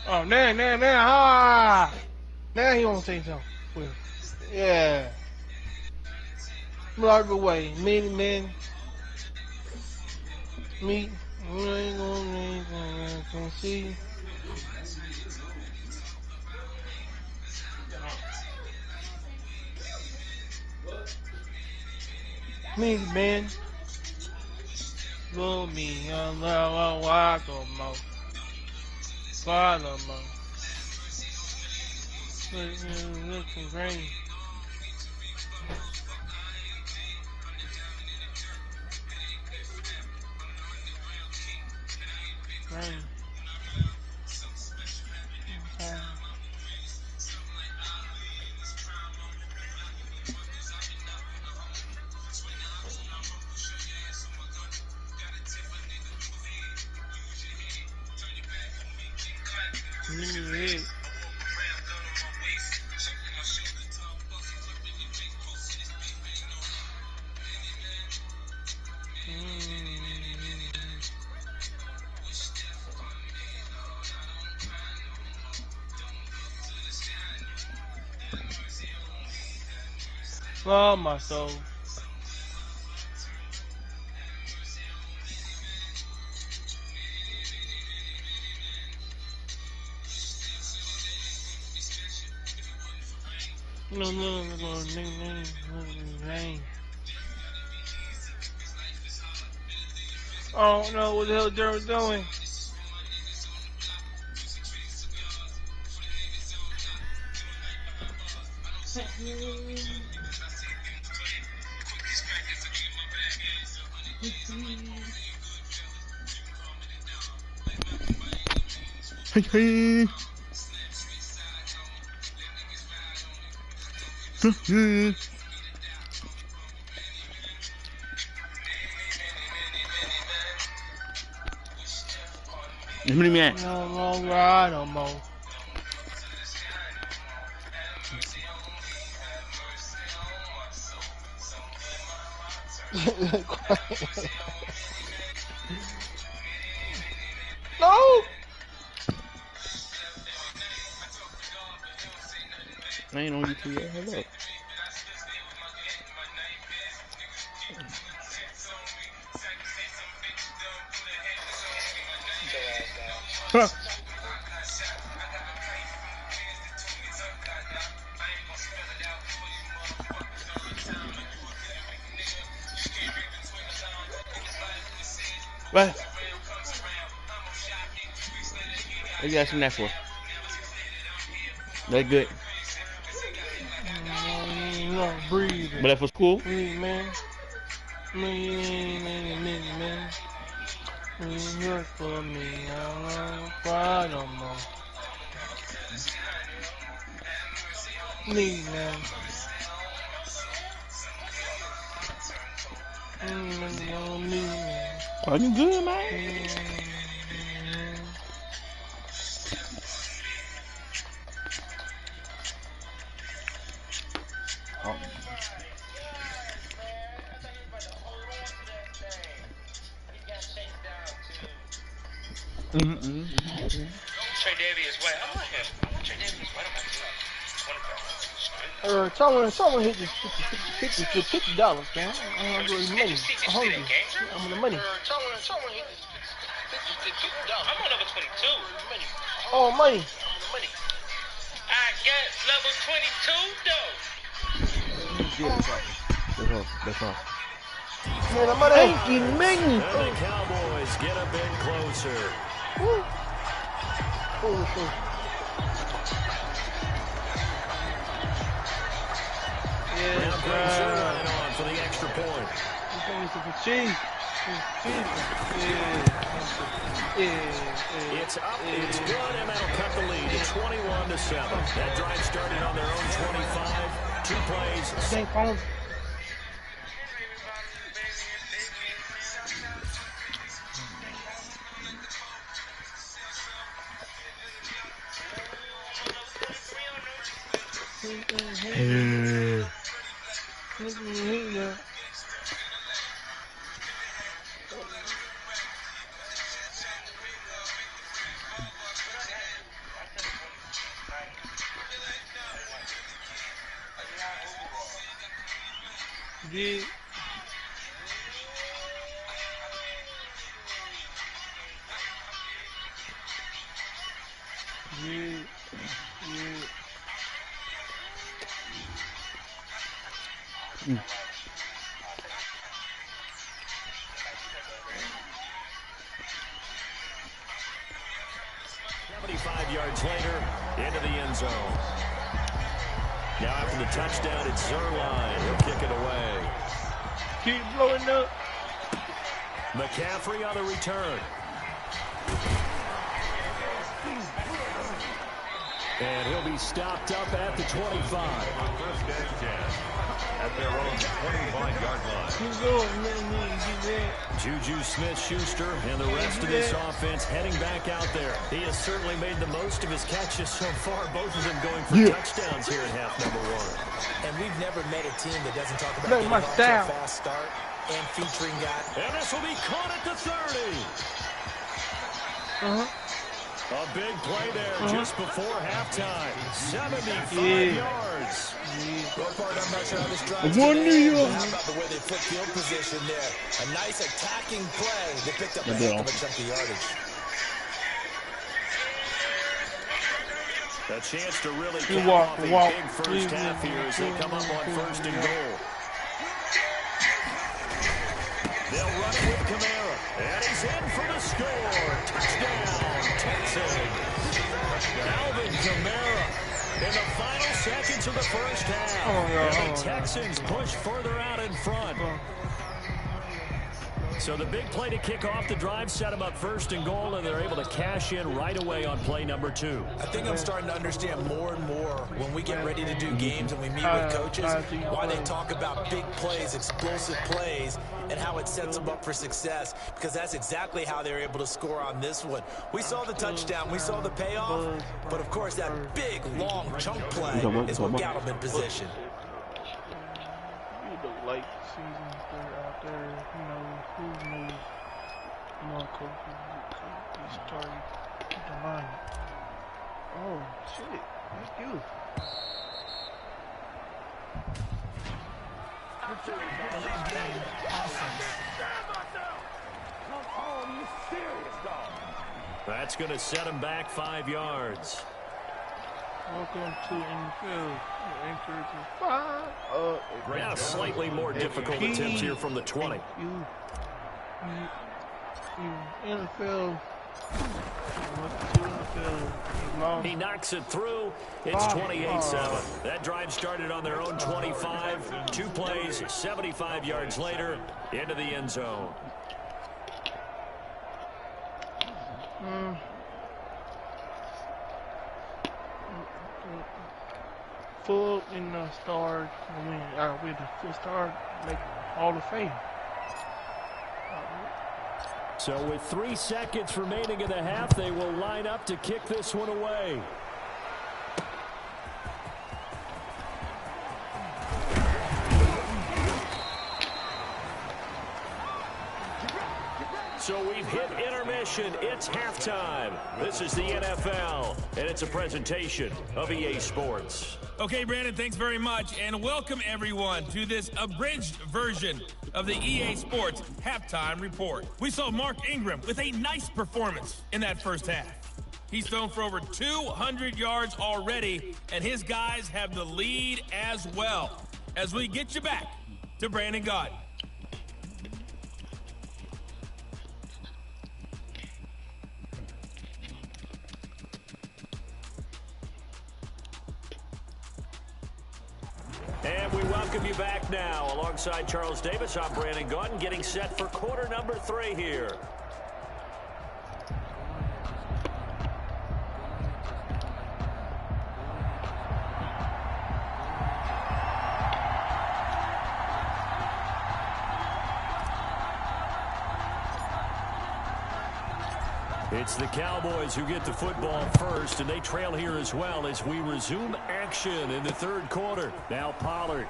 Oh, ah! Now he won't say something. Well, yeah. Block away. Many men. Meet. We ain't gonna see. Many men. Go me. Why go mo? Follow mo. Looking great. Great. Okay. Yeah. Oh, my soul. No, I don't know what the hell they're doing. Many man. No, I don't know. No! I ain't on YouTube yet. Hold up. Huh. What? What you asking that for? That good. No, breathe. But that for school? Breathe, man. Man. Work for me. I don't cry no more. Me, man. Me, man. Are you good, man? Oh. Trey Davies wet. I want him. I want Trey Davies wet on my team. Someone hit this $50, man. I'm the money. I'm hungry. I'm the money. Someone hit this $50. I'm on level 22. Oh, money. I got level 22 though. That's all. Thank you, man. And the Cowboys get a bit closer. Woo. Now brings Zerline on for the extra point. It's up, it's good, and that'll cut the lead to 21-7. That drive started on their own 25. 2 plays. Yards later, into the end zone. Now after the touchdown, it's Zerline. He'll kick it away. Keep blowing up. McCaffrey on the return. And he'll be stopped up at the 25. First and 10 at their own 25-yard line. Juju Smith-Schuster and the rest of this offense heading back out there. He has certainly made the most of his catches so far, both of them going for touchdowns here in half number 1. And we've never met a team that doesn't talk about getting off to a fast start and featuring guys. And this will be caught at the 30. A big play there just before halftime. 75 yards. Both part, I'm not sure how this drive One New York. How about the way they flip field position there? A nice attacking play. They picked up a heck of a chunk of yardage. A chance to really cap off a big first half here as they come up on 1st and goal. They'll run it with Kamara. And he's in for the score. Touchdown, Texans. Alvin Kamara in the final seconds of the first half. And the Texans push further out in front. So the big play to kick off the drive set them up 1st and goal, and they're able to cash in right away on play number 2. I think I'm starting to understand more and more when we get ready to do games and we meet with coaches, why they talk about big plays, explosive plays, and how it sets them up for success, because that's exactly how they're able to score on this one. We saw the touchdown, we saw the payoff, but of course that big, long chunk play is what got them in position. Late season out there, you know, who knows more coaches started the line. Oh shit, thank you. That's going to set him back 5 yards. Welcome to NFL. Now slightly more difficult attempts here from the 20. NFL. He knocks it through. It's 28-7. That drive started on their own 25. 2 plays, 75 yards later, into the end zone. Full in the stars, with the full star, like Hall of Fame. So with 3 seconds remaining in the half, they will line up to kick this one away. So we've hit intermission. It's halftime. This is the NFL, and it's a presentation of EA Sports. Okay, Brandon, thanks very much, and welcome everyone to this abridged version of the EA Sports Halftime Report. We saw Mark Ingram with a nice performance in that first half. He's thrown for over 200 yards already, and his guys have the lead as well. As we get you back to Brandon Gaudin. welcome you back now. Alongside Charles Davis, I'm Brandon Gunn, getting set for quarter number 3 here. It's the Cowboys who get the football first, and they trail here as well as we resume action in the third quarter. Now Pollard.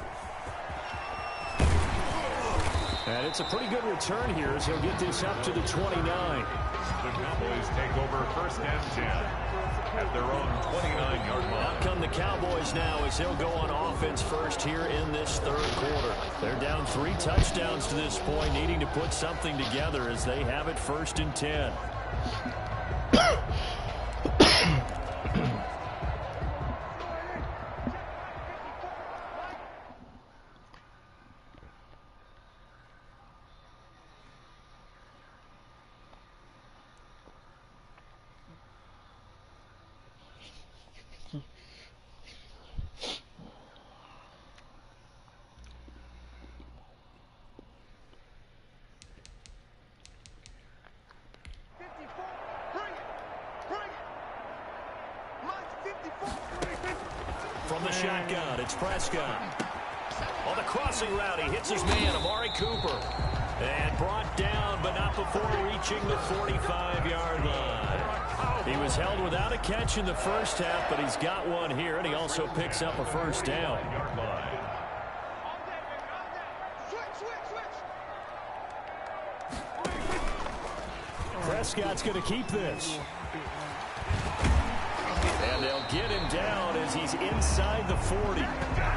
And it's a pretty good return here as he'll get this up to the 29. The Cowboys take over first and 10 at their own 29-yard line. Out come the Cowboys now as they'll go on offense first here in this third quarter. They're down 3 touchdowns to this point, needing to put something together as they have it first and 10. From the shotgun, it's Prescott. On the crossing route, he hits his man, Amari Cooper. And brought down, but not before reaching the 45-yard line. He was held without a catch in the first half, but he's got one here, and he also picks up a first down. Prescott's going to keep this. And they'll get him down as he's inside the 40.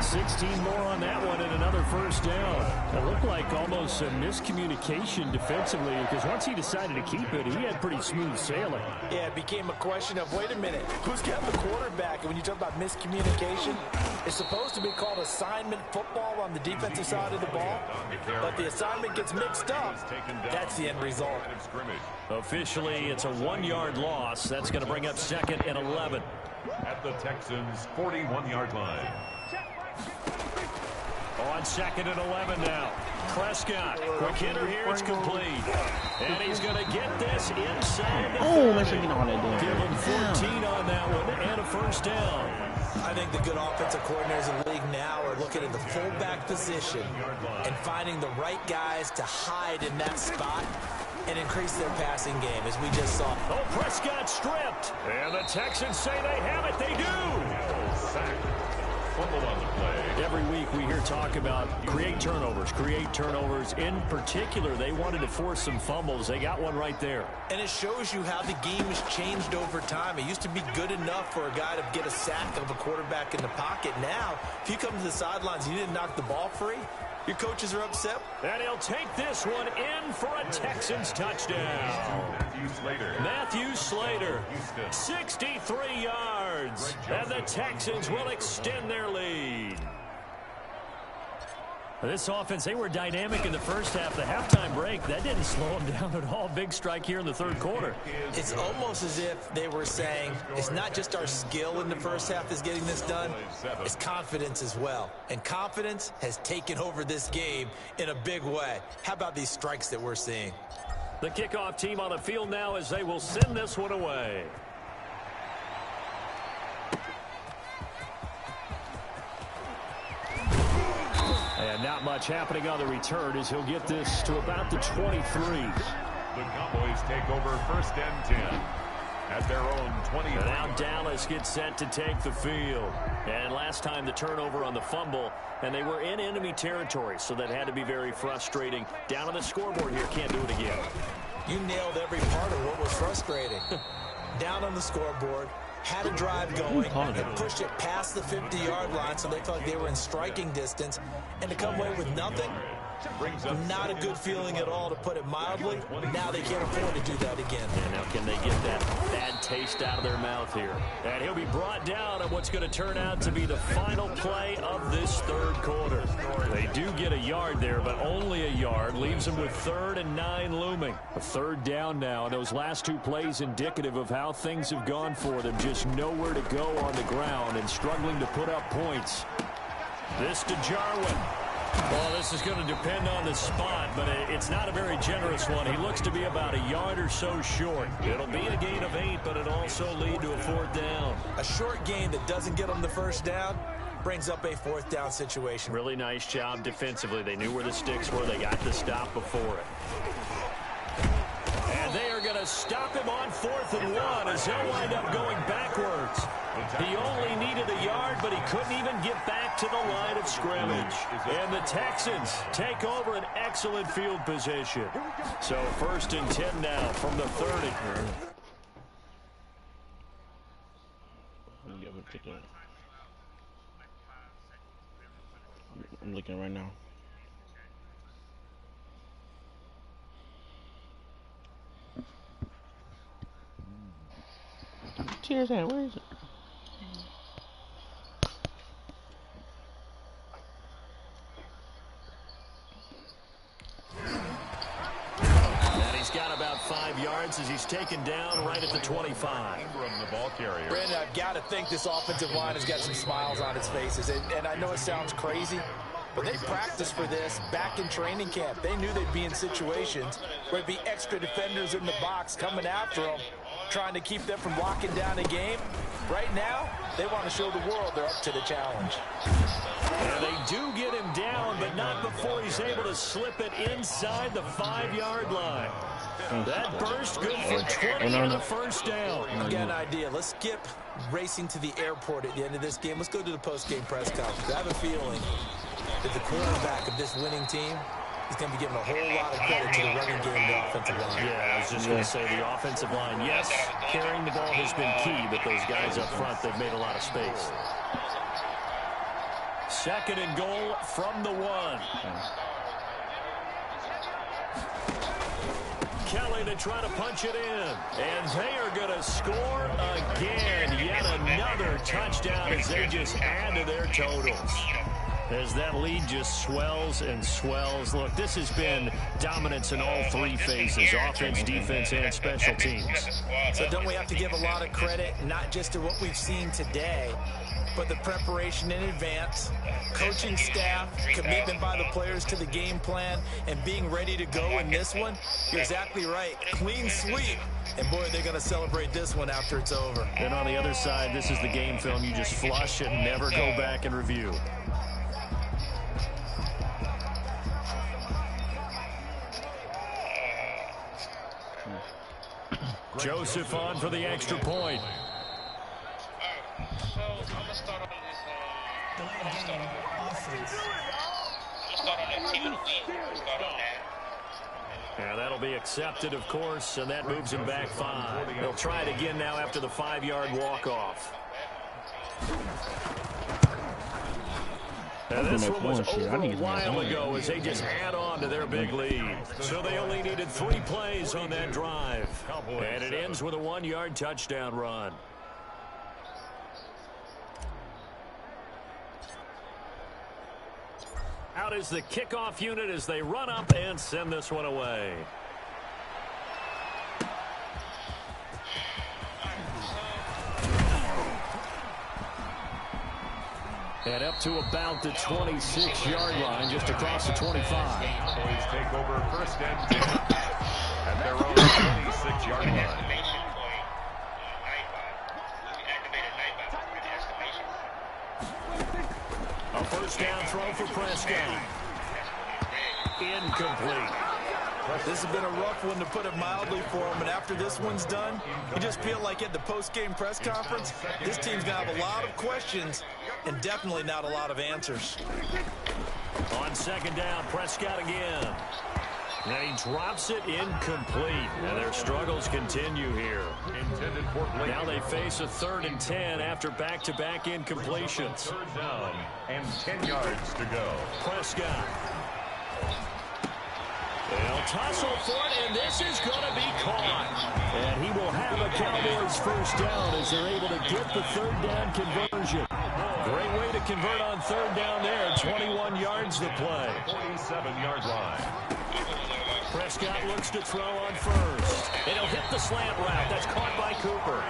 16 more on that one and another first down. It looked like almost a miscommunication defensively because once he decided to keep it, he had pretty smooth sailing. Yeah, it became a question of, wait a minute, who's got the quarterback? And when you talk about miscommunication, it's supposed to be called assignment football on the defensive side of the ball. But the assignment gets mixed up. That's the end result. Officially, it's a 1-yard loss. That's going to bring up second and 11. At the Texans' 41-yard line. On second and 11 now. Prescott, quick hitter here, it's complete. And he's going to get this inside the 30. Give him 14 on that one and a first down. I think the good offensive coordinators in the league now are looking at the fullback position and finding the right guys to hide in that spot and increase their passing game, as we just saw. Oh, Prescott stripped. And the Texans say they have it. They do. Sack. Fumble on the play. Every week we hear talk about create turnovers. In particular, they wanted to force some fumbles. They got one right there. And it shows you how the game has changed over time. It used to be good enough for a guy to get a sack of a quarterback in the pocket. Now, if you come to the sidelines and you didn't knock the ball free, your coaches are upset. And he'll take this one in for a Texans touchdown. Matthew Slater, 63 yards. And the Texans will extend their lead. This offense, they were dynamic in the first half. The halftime break, that didn't slow them down at all. Big strike here in the third quarter. It's almost as if they were saying, it's not just our skill in the first half that's getting this done, it's confidence as well. And confidence has taken over this game in a big way. How about these strikes that we're seeing? The kickoff team on the field now as they will send this one away. And not much happening on the return as he'll get this to about the 23. The Cowboys take over first and 10 at their own 20. And now Dallas gets set to take the field. And last time the turnover on the fumble, and they were in enemy territory, so that had to be very frustrating. Down on the scoreboard here, can't do it again. You nailed every part of what was frustrating. Down on the scoreboard, had a drive going, and pushed it past the 50-yard line so they felt like they were in striking distance, and to come away with nothing, not a good feeling at all, to put it mildly. Now they can't afford to do that again. And now can they get that bad taste out of their mouth here? And he'll be brought down on what's going to turn out to be the final play of this third quarter. They do get a yard there, but only a yard. Leaves them with 3rd and 9 looming. A third down now. Those last two plays indicative of how things have gone for them. Just nowhere to go on the ground and struggling to put up points. This to Jarwin. Well, this is going to depend on the spot, but it's not a very generous one. He looks to be about a yard or so short. It'll be a gain of 8, but it'll also lead to a 4th down. A short gain that doesn't get them the first down brings up a 4th down situation. Really nice job defensively. They knew where the sticks were. They got the stop before it. And they are going to stop him on 4th and 1 as he'll wind up going backwards. He only needed a yard, but he couldn't even get back to the line of scrimmage. And the Texans take over an excellent field position. So 1st and 10 now from the 30. I'm looking right now. Cheers, where is it? And he's got about 5 yards as he's taken down right at the 25. From the ball carrier. Brandon, I've got to think this offensive line has got some smiles on its faces. And I know it sounds crazy, but they practiced for this back in training camp. They knew they'd be in situations where there'd be extra defenders in the box coming after them, trying to keep them from locking down a game. Right now, they want to show the world they're up to the challenge. And they do get him down, but not before he's able to slip it inside the 5-yard line. That burst good for 20 on the 1st down. I've got an idea. Let's skip racing to the airport at the end of this game. Let's go to the post-game press conference. I have a feeling that the quarterback of this winning team is going to be giving a whole lot of credit to the running game and the offensive line. Yeah, I was just going to say the offensive line, yes, carrying the ball has been key, but those guys up front, they've made a lot of space. 2nd and goal from the 1. Kelly to try to punch it in. And they are going to score again. Yet another touchdown as they just add to their totals. As that lead just swells and swells. Look, this has been dominance in all 3 phases, offense, defense, and special teams. So don't we have to give a lot of credit, not just to what we've seen today, but the preparation in advance, coaching staff, commitment by the players to the game plan, and being ready to go in this one? You're exactly right. Clean sweep. And, boy, they're going to celebrate this one after it's over. And on the other side, this is the game film you just flush and never go back and review. Joseph on for the extra point. So I'm gonna start on this. I'm gonna start on that team of the week. Start on that. Yeah, that'll be accepted, of course, and that moves him back 5. They'll try it again now after the 5-yard walk-off. Now, this one was over a while ago as they just add on to their big lead. So they only needed 3 plays on that drive. And it ends with a 1-yard touchdown run. Out is the kickoff unit as they run up and send this one away. And up to about the 26-yard line, just across the 25. Boys take over 1st and 10 at their own 26-yard line. A 1st down throw for Prescott. Incomplete. This has been a rough one, to put it mildly, for him. And after this one's done, you just feel like at the post-game press conference, this team's going to have a lot of questions and definitely not a lot of answers. On 2nd down, Prescott again. And he drops it incomplete. And their struggles continue here. Now they face a 3rd and 10 after back-to-back incompletions. 3rd down and 10 yards to go. Prescott. They'll tussle for it, and this is going to be caught. And he will have a Cowboys 1st down as they're able to get the 3rd down conversion. Great way to convert on 3rd down there. 21 yards to play. 47-yard line. Prescott looks to throw on 1st. And he'll hit the slant route. That's caught by Cooper.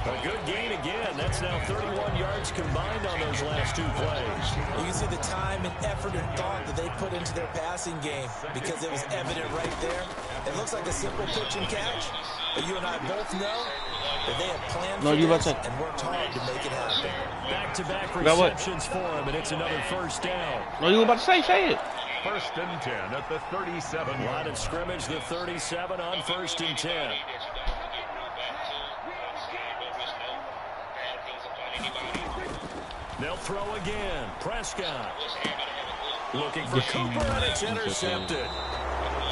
A good gain again. That's now 31 yards combined on those last 2 plays. You can see the time and effort and thought that they put into their passing game because it was evident right there. It looks like a simple pitch and catch, but you and I both know that they have planned for this and worked hard to make it happen. Back-to-back receptions for him, and it's another first down. No, you were about to say it. First and 10 at the 37. Line of scrimmage, the 37 on first and 10. They'll throw again. Prescott. Looking for Cooper, and it's intercepted.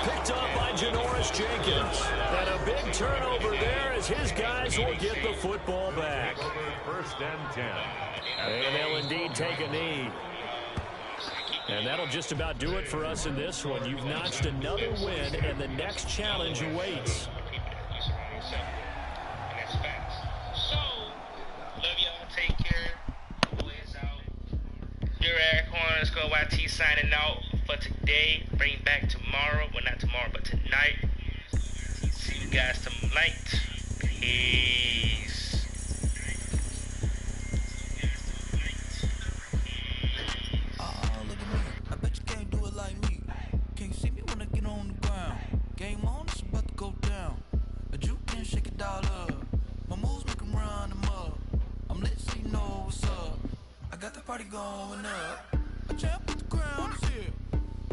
Picked up by Janoris Jenkins. And a big turnover there as his guys will get the football back. First and 10. And they'll indeed take a knee. And that'll just about do it for us in this one. You've notched another win, and the next challenge awaits. Your Eric Horn, YT signing out for today. Bring back tomorrow. Well, not tomorrow, but tonight. See you guys tonight. Peace. Look at me. I bet you can't do it like me. Can't see me when I get on the ground. Game on, it's about to go down. A juke and shake it all up. My moves make 'em run them up. I'm lit so you know what's up. I got the party going up. A champ with the crown is here.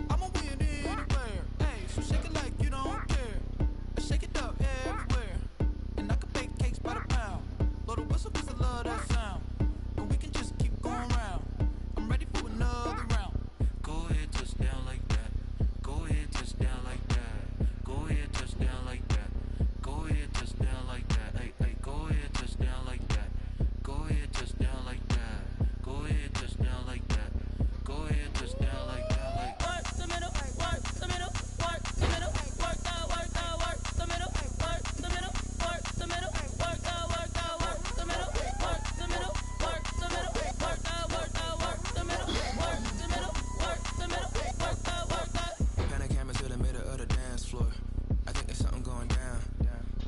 I'ma win anywhere. Hey, so shake it like you don't care. I shake it up everywhere. And I can bake cakes by the pound. Blow the whistle 'cause I love that sound. And we can just keep going round. I'm ready for another round. Go ahead, touch down like that. Go ahead, touch down like that. Go ahead, touch down like that. Go ahead, touch down like that. Hey, hey, go ahead, touch down like that. Go ahead, touch down like that. Go ahead, touch down like that. Go ahead, touch down like that. Like work the middle, work the middle, work the middle, work the middle, work the middle, work the middle, work the middle, work the middle, work the middle, work the middle, work the middle, work the middle, work the middle, work the. Pan a camera to the middle of the dance floor. I think there's something going down.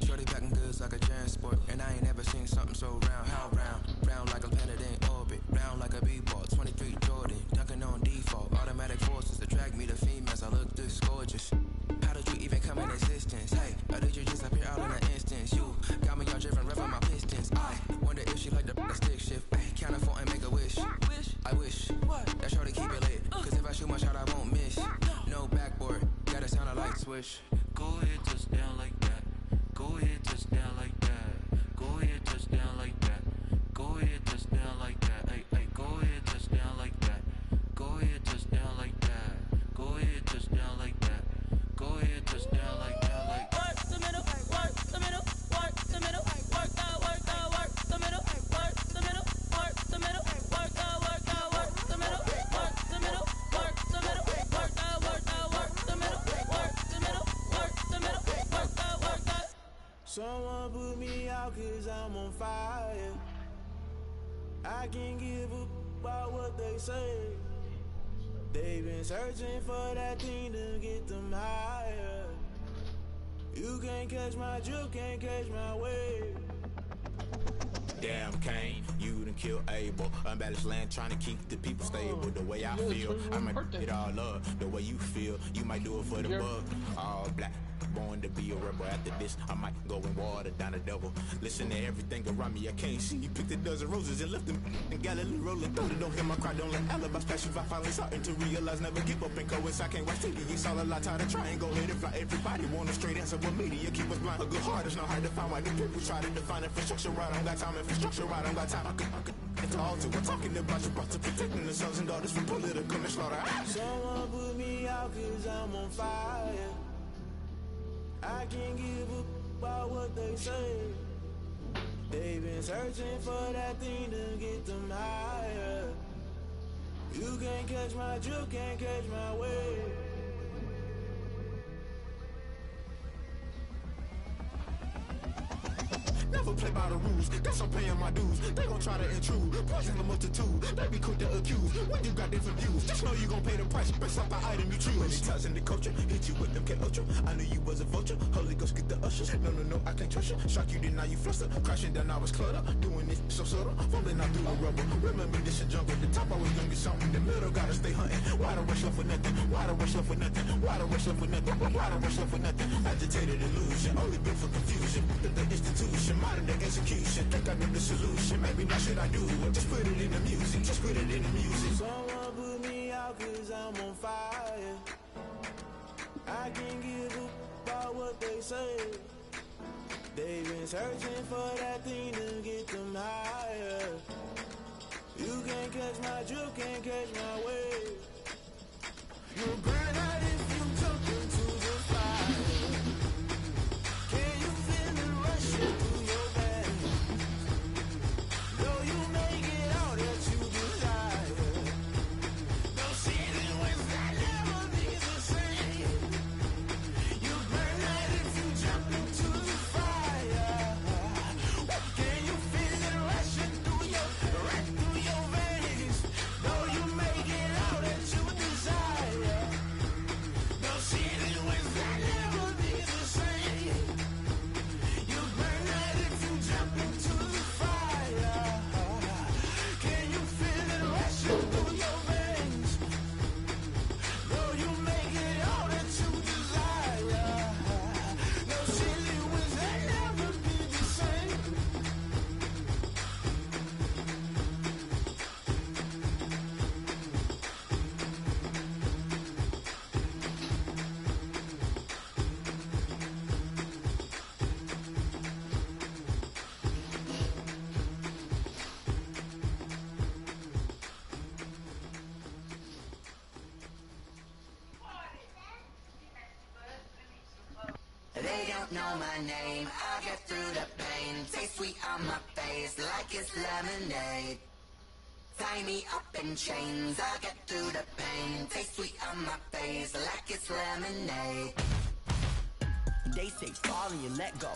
Shorty packing goods like a transport, and I ain't never seen something so round. How round? Round like a planet in orbit, round like a b-ball. 23 Jordan, dunking on default. Automatic forces attract me to females. I look this gorgeous. How did you even come in existence? Hey, or did you just appear out in an instance? You got me all driven, revving my pistons. I wonder if she like the stick shift. Hey, count it for and make a wish. I wish that shorty keep it lit. 'Cause if I shoot my shot, I won't miss. No backboard, gotta sound a light switch. Go ahead, touch down like that. Go ahead, touch down like that. Go ahead, touch down like that. Go ahead, touch down like that. Hey, hey, go ahead, touch down like that. Go ahead, touch down like that. Go ahead, touch down like that. Go ahead, touch down like that. Like work the middle, work the middle, work the middle, work the middle, work the middle, work the middle, work the middle, work the middle, work the middle, work the middle, work the middle, work the middle, work the middle, work the. Someone put me out 'cause I'm on fire. I can't give up about what they say. They've been searching for that thing to get them higher. You can't catch my drift, can't catch my wave. Damn, Kane, you done killed Abel. Unbalanced land, trying to keep the people stable. The way I feel, I might it all up. The way you feel, you might do it for the bug. All black, born to be a rebel. After this, I might go and water down the devil. Listen to everything around me, I can't see. You picked a dozen roses and left them in Galilee rolling through. Don't hear my cry, don't let alibis pass you. I finally starting to realize, never give up and coincide. Can't watch TV, it's all a lot, tired of trying. Go ahead and fly. Everybody want a straight answer, but media keep us blind. A good heart is not hard to find. Why the people try to define infrastructure right? I don't got time, infrastructure right, I don't got time. I could talk to. I'm talking about you, about to protecting the sons and daughters from political and slaughter. Someone put me out 'cause I'm on fire. I can't give up about what they say. They've been searching for that thing to get them higher. You can't catch my drift, can't catch my wave. Never never play by the rules. Guess I'm paying my dues. They gon' try to intrude. Poison the multitude. They be quick to accuse. When you got different views, just know you gon' pay the price based off the item you choose. When it ties in the culture, hit you with MK Ultra. I knew you was a vulture. Holy Ghost get the ushers. No, I can't trust you. Shock you, then now you fluster. Crashing down, I was cluttered. Doing this so subtle. Fumbling out through the rubber. Remember this a jungle. The top always gonna be something. The middle gotta stay hunting. Why the rush left for nothing? Why the rush left for nothing? Why the rush left for nothing? Why the rush left for nothing? Agitated illusion. Only built for confusion. The institution. Modern day execution. Think I know the solution. Maybe not should I do it? Just put it in the music. Just put it in the music. Someone put me out cause I'm on fire. I can't give up about what they say. They've been searching for that thing to get them higher. You can't catch my drift, can't catch my wave. You'll burn out if you jump into the fire. Can you feel it rushing through your veins? Though you make it all that you desire. No ceiling without never be the same. You burn out if you jump into the fire. Can you feel it rushing through your veins? Though you make it all that you desire. No ceiling without never be the same. You burn out if you jump into the fire. Can you feel it rushing through your veins? Though you make it all that you desire. No ceiling without never be the same. They don't know my name, I get through the pain. Taste sweet on my face like it's lemonade. Tie me up in chains, I get through the pain. Taste sweet on my face like it's lemonade. They say fall and you let go,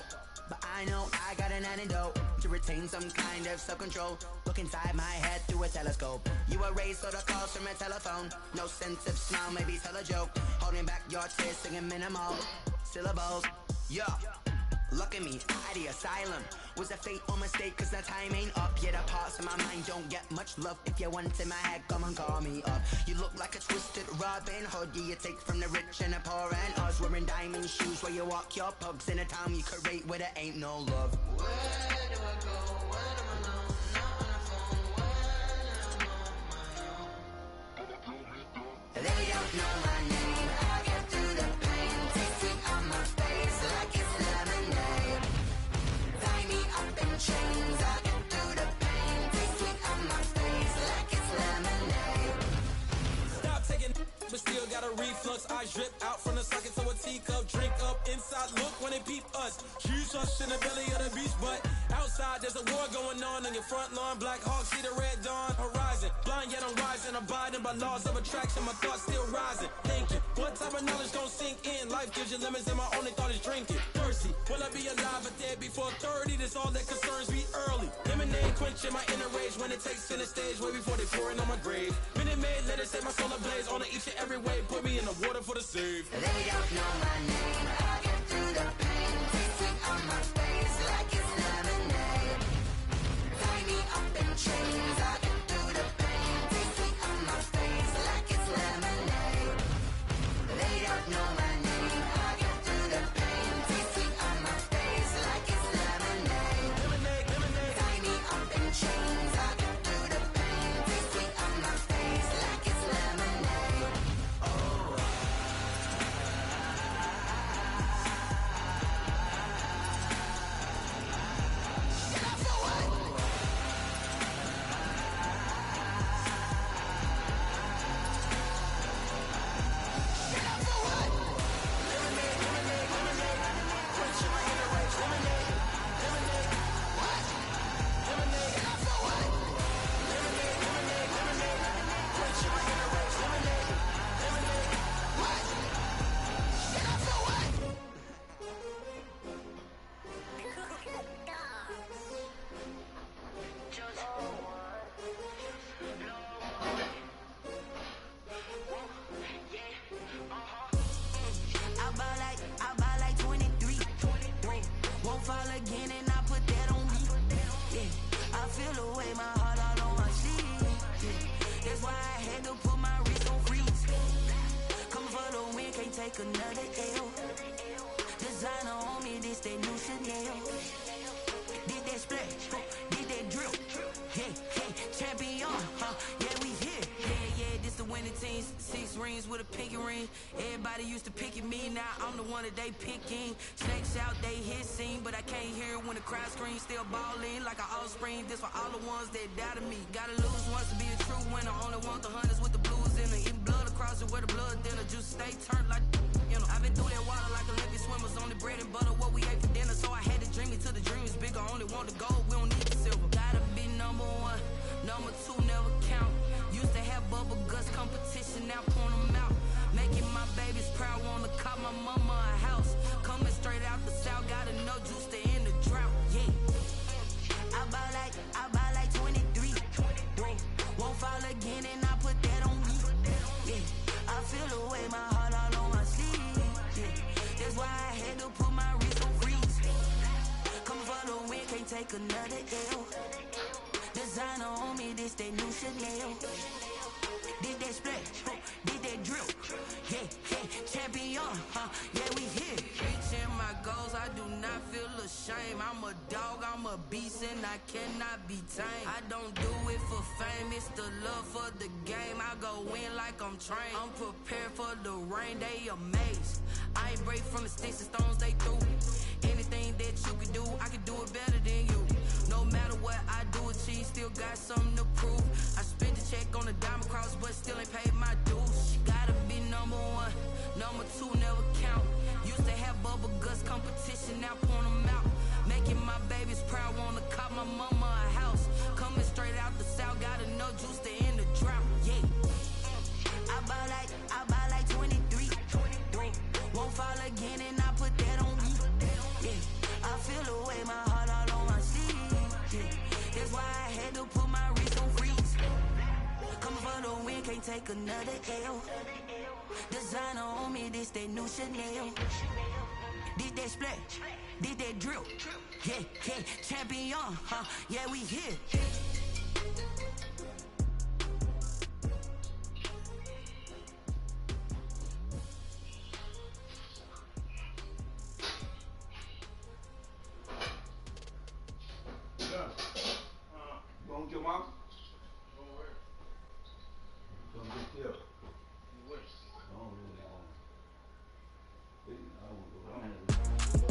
but I know I got an antidote to retain some kind of self-control. Look inside my head through a telescope. You erase all the calls from a telephone. No sense of smile, maybe tell a joke. Holding back your tears, singing minimal syllables. Yeah, look at me, at the asylum. Was a fate or mistake, cause the time ain't up. Yet the parts of my mind don't get much love. If you want in my head, come and call me up. You look like a twisted Robin Hood. Yeah, you take from the rich and the poor and us. Wearing diamond shoes where you walk your pugs. In a town you create where there ain't no love. Where do I go when I'm alone? Not on the phone, when I'm on my own. They don't know my name, I get through the pain. Taste sweet on my face like it's lemonade. Tie me up in chains, I get through the pain. Taste sweet on my face like it's lemonade. Stop taking, but still got a reflux. I drip out from the socket to a teacup. Drink up inside, look when they peep us. Huge us in the belly of the beast, but outside there's a war going on your front lawn. Black Hawk, see the red dawn horizon. Blind yet I'm rising, abiding by laws of attraction. My thoughts still rising. Thinking, what type of knowledge gon' sink in? Life gives you lemons and my only thought is drinking. Thirsty, will I be alive or dead before 30? That's all that concerns me early. Lemonade quenching my inner rage when it takes center stage way before they pour it on my grave. Minute Maid, let it set my soul ablaze on each and every way. Put me in the water for the save. They don't know my name, I get through the pain. Taste sweet on my face like it's lemonade. Tie me up in chains, I get through the pain. Taste sweet on my face like it's lemonade. They don't know my name, I get through the pain. Taste sweet on my face like it's lemonade. Tie me up in chains, I get through the pain. Taste sweet on my face like it's lemonade. Oh, take another L. Designer on me, this they new Chanel. Did that splash, did that drill. Yeah, champion, yeah, we here. Yeah, this the winning teams. 6 rings with a pinky ring. Everybody used to pick at me, now I'm the one that they picking. Snakes out, they hit scene, but I can't hear it when the crowd screams. Still ballin' like an offspring. This for all the ones that doubted me. Gotta lose once to be a true winner. Only want the hunters with the blues in it. Eating blood across it where the blood dinner. Juice stay turned like, you know. I've been through that water like Olympic swimmers. Only bread and butter, what we ate for dinner. So I had to dream it till the dream is bigger. Only want the gold, we don't need the silver. Gotta be number 1, number 2 never count. Used to have bubble guts competition, now point them out. Making my babies proud, wanna call my mama a house. Coming straight out the south, gotta know juice to end the drought. Yeah, I buy like 23. Won't fall again and I put that on me. Yeah, I feel the way, my heart all on my sleeve. Yeah, that's why I had to put my wrist on freeze. Coming for the win, can't take another L. Designer on me, this they new Chanel. Did that splash, did that drill. Yeah, champion, yeah, we here. Reaching my goals, I do not feel ashamed. I'm a dog, I'm a beast, and I cannot be tamed. I don't do it for fame, it's the love for the game. I go in like I'm trained. I'm prepared for the rain, they amazed. I ain't break from the sticks and stones they threw. Anything that you can do, I can do it better than you. No matter what I do, achieve, still got something to prove. I spent the check on the diamond cross, but still ain't paid my dues. Gotta be number 1, number 2 never count. Used to have bubble guts competition, now point them out. Making my babies proud, wanna call my mama a house. Coming straight out the south, gotta know juice to end the drought. Yeah, I buy like 23. Won't fall again and I put that on me. Yeah, I feel the way, my heart all on my sleeve. Yeah, that's why I had to put my wrist on freeze. Coming for the win, can't take another L. Designer on me, this they new Chanel. Did that splash, did that drill. Yeah, champion, yeah, we here. Going with your mom? Gonna get killed. Where? I don't really want to. I don't want to go.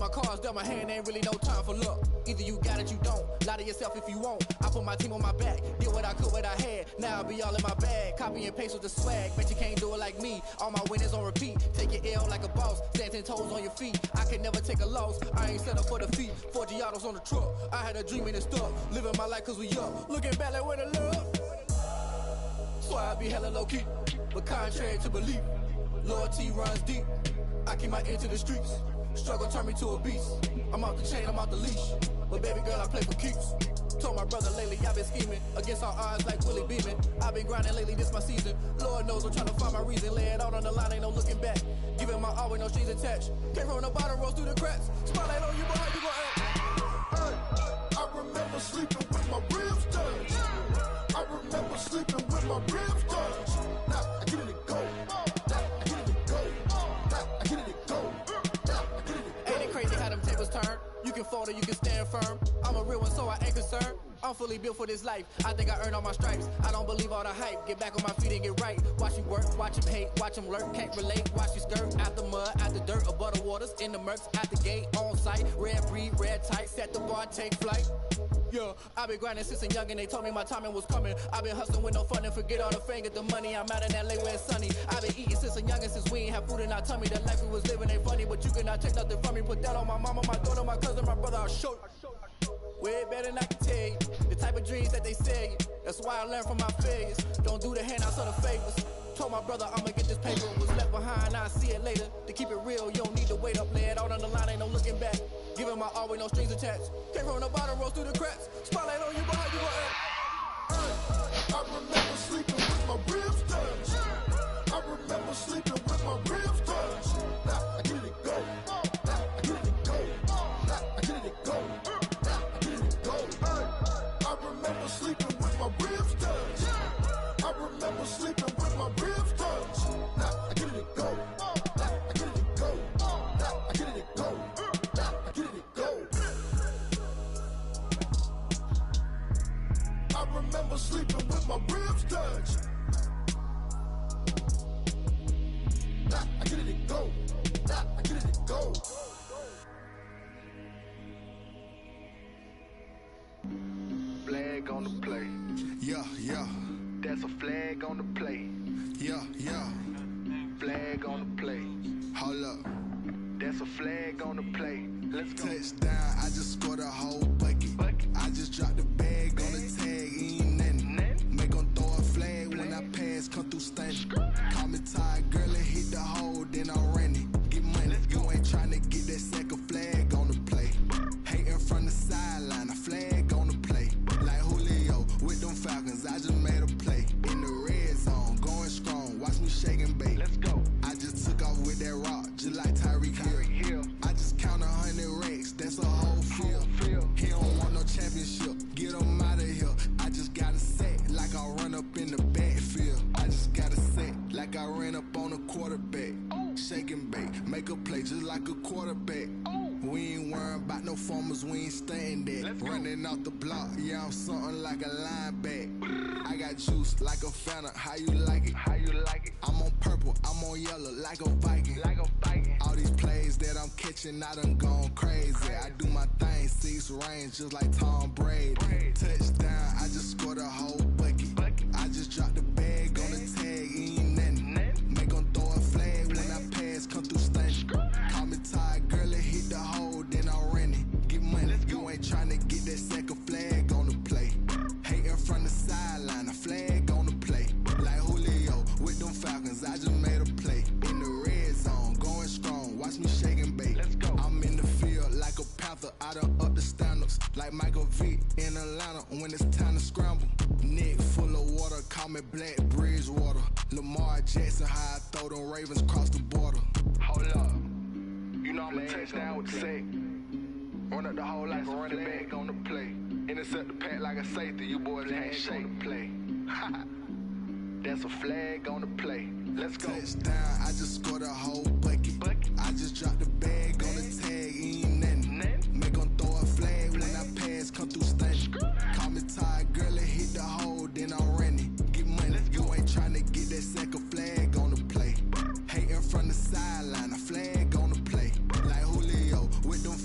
my cards dealt my hand, ain't really no time for luck. Either you got it, you don't. Lie to yourself if you won't. I put my team on my back, did what I could, what I had. Now I be all in my bag, copy and paste with the swag. Bet you can't do it like me. All my winners on repeat. Take your L like a boss, stand 10 toes on your feet. I can never take a loss. I ain't set up for defeat. 4 Giottos on the truck. I had a dream and it stuck. Living my life cause we up. Looking back like where the love. So I be hella low key, but contrary to belief, loyalty runs deep. I keep my ear to the streets. Struggle turn me to a beast. I'm off the chain, I'm off the leash. But baby girl, I play for keeps. Told my brother lately, I've been scheming against all odds like Willie Beeman. I've been grinding lately, this my season. Lord knows I'm trying to find my reason. Lay it out on the line, ain't no looking back. Giving my all with no strings attached. Came from the bottom, rose through the cracks. Spotlight on you, boy, how you gon' act? Hey, I remember sleeping with my ribs touched. I remember sleeping with my ribs touched. Now I get it to go. Now I get it to go. Now I get it to go. Now I get it to go. Ain't it crazy how them tables turn? You can fold or you can stand firm. I'm a real one, so I ain't concerned. I'm fully built for this life. I think I earned all my stripes. I don't believe all the hype. Get back on my feet and get right. Watch you work, watch him hate, watch him lurk. Can't relate, watch you skirt. Out the mud, out the dirt, above the waters, in the murks, out the gate, on site. Red breed, red tight, set the bar, take flight. Yeah, I been grinding since a young and they told me my timing was coming. I been hustling with no fun and forget all the fame, get the money. I'm out in LA where it's sunny. I been eating since a young and since we ain't have food in our tummy. The life we was living ain't funny, but you cannot take nothing from me. Put that on my mama, my daughter, my cousin, my brother, I'll show you. Way better than I can tell you. The type of dreams that they sell you. That's why I learned from my failures. Don't do the handouts or the favors. Told my brother I'ma get this paper. Was left behind, I'll see it later. To keep it real, you don't need to wait up. Lay it out on the line, ain't no looking back. Giving my all with no strings attached. Came from the bottom, rose through the cracks. Spotlight on you, boy, how you gon' act? I remember sleeping with my ribs touched. I remember sleeping with my ribs touched. Now I get it to go. Now I get it to go. Now I get it to go. Now I get it to go. I remember sleeping with my ribs touched. I remember sleeping with my ribs touched. Now I get it to go. Now I get it to go. Now I get it to go. Now I get it to go. I remember sleeping with my ribs touched. Now I get it to go. Now I get it to go. Flag on the play. Yeah, yeah. That's a flag on the play. Yeah, yeah. Flag on the play. Hold up. That's a flag on the play. Let's go. Touchdown, I just scored a whole bucket. I just dropped the bag on the tag, ain't nothing. Make 'em throw a flag when I pass, come through stunning. Call me tired, girl, and hit the hole, then I ran it. Get money, you ain't tryna get that second flag on the play. Hating from the sideline, a flag on the play. Like Julio with them Falcons, I just made a play. In the red zone, going strong, watch me shake and bake. Let's go. I just took off with that rock, just like Tyreek Hill. I just count 100 racks, that's a whole field. He don't want no championship, get him out of here. I just got a set, like I run up in the backfield. I just got a set, like I ran up on a quarterback. Shake and bake, make a play just like a quarterback. We ain't worrying about no formers, we ain't staying there. Running off the block, yeah, I'm something like a lineback. I got juice like a Fanta, how you like it? How you like it? I'm on purple, I'm on yellow, like a Viking. Like a Viking. All these plays that I'm catching, I done gone crazy. I do my thing, 6 range, just like Tom Brady. Touchdown, I just scored a whole bucket. I just dropped the bag on the tag, ain't nothing. Make 'em throw a flag when I pass, come through stunning. Call me tired, girl, and hit the hole, then I ran it. Get money, you ain't tryna get that second flag on the play. Hating from the sideline, a flag on the play. Like Julio with them Falcons, I just made a play. In the red zone, going strong, watch me shake and bake. Let's go. I'm in the field like a Panther, I done up the standards. Like Michael Vick in Atlanta when it's time to scramble. Neck full of water, call me Black Bridgewater. Lamar Jackson, how I throw them Ravens cross the border. Hold up. You know I'm a touchdown with the sack. Run up the whole like a running back on the play. Intercept the pack like a safety, you boys handshake on the play. That's a flag on the play. Let's go. Touchdown, I just scored a whole bucket. I just dropped the bag on the tag, ain't nothing. Make 'em throw a flag when I pass, come through stunning. Call me tired, girl, and hit the hole, then I ran it. Get money, you ain't tryna get that second flag on the play. Hating from the sideline, a flag on the play. Like Julio with them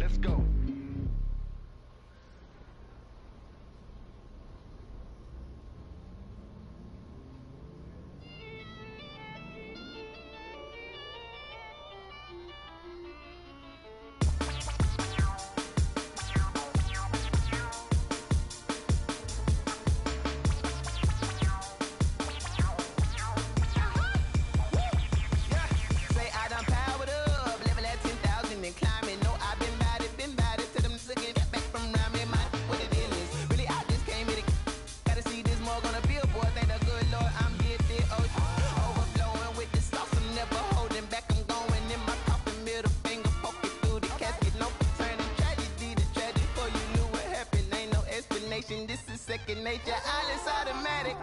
let's go. This is second nature, all is automatic.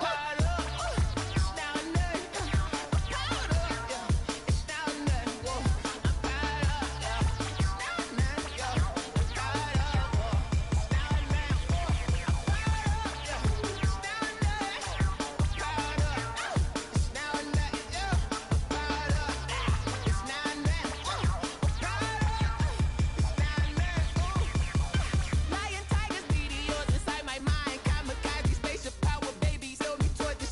Lion, tigers, meteors inside my mind. Kamikaze, spaceship power, baby. Show me toward the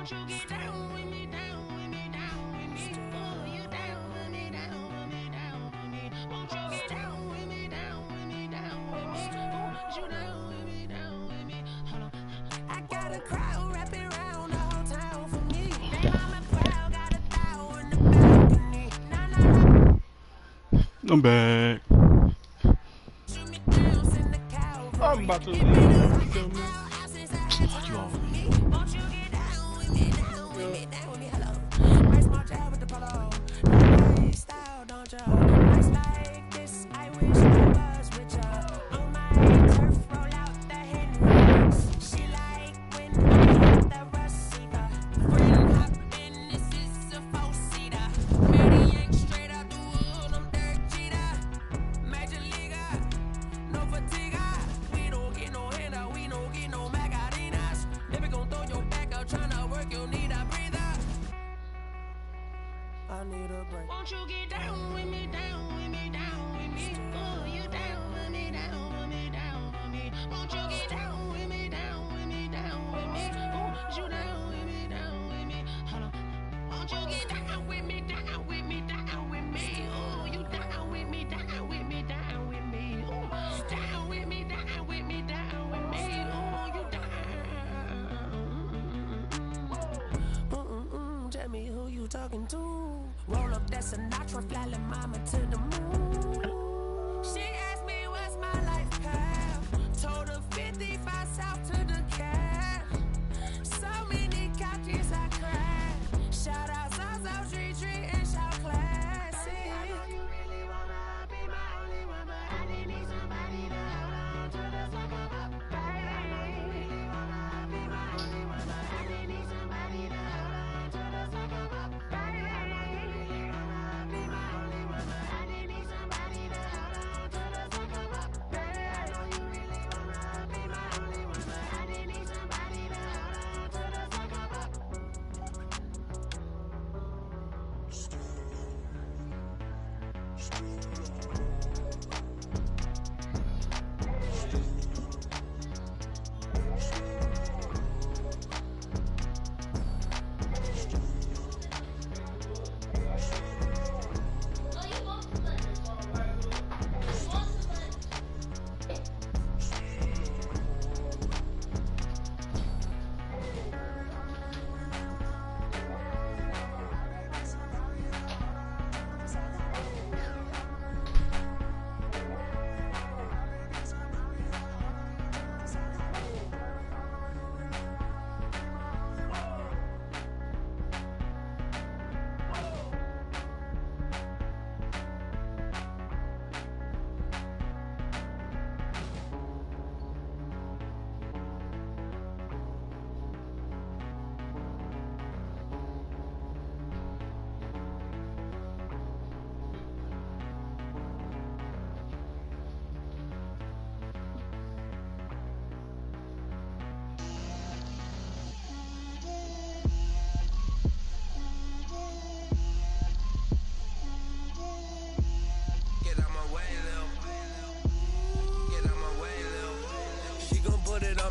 Won't you get down with me, down with me, down with me? Oh, you down with me, down with me, down with me. Won't you get down with me, down with me, down with me? Oh, you down with me, down with me? Hold on. I got a crowd wrapping around the whole town for me. They mama proud, got a thou in the balcony. Nah, nah, nah. I'm back. I'm about to leave. You feel me? You all Won't you get down with me, down with me, down with me? Hello. Nice small job with the polo. Nice style, don't you? Nice like this, I wish I was with you. On my turf, roll out the Henrys. She like when I hit the receiver. Friend hop in, this is a four-seater. Matty yank straight out the wood, I'm Derek Jeter. Major leaguer, no fatigue. We don't get no handout, we don't get no Macarinas. Never gon' throw your back out, tryna work, you'll need a breather. I need a break. Won't you get down with me, down with me, down with me? Oh, you down with me, down with me, down with me? Won't you get down with me, down with me, down with me? Oh, you down with me, down with me? Hold on. Won't you get down with me, down with me, down with me? Oh, you down with me, down with me, down with me? Oh, down with me, down with me, down with me? Oh, you down. Tell me who you talking to. Roll up that Sinatra, fly la mama to the moon. She asked me what's my life path. Told her 55 south to the cab. So many couches I cried. Shout out South Street and shout classic. I know you really wanna be my only one, but I didn't need somebody to hold on to the sucker up. Baby, I know you really wanna be my only one, but I didn't need somebody to hold on to the sucker up. Baby, I know you really wanna be my only one, but I didn't need somebody to hold on to the sucker up. Baby, I know you really wanna be my only one, but I didn't need somebody to hold on to the sucker up.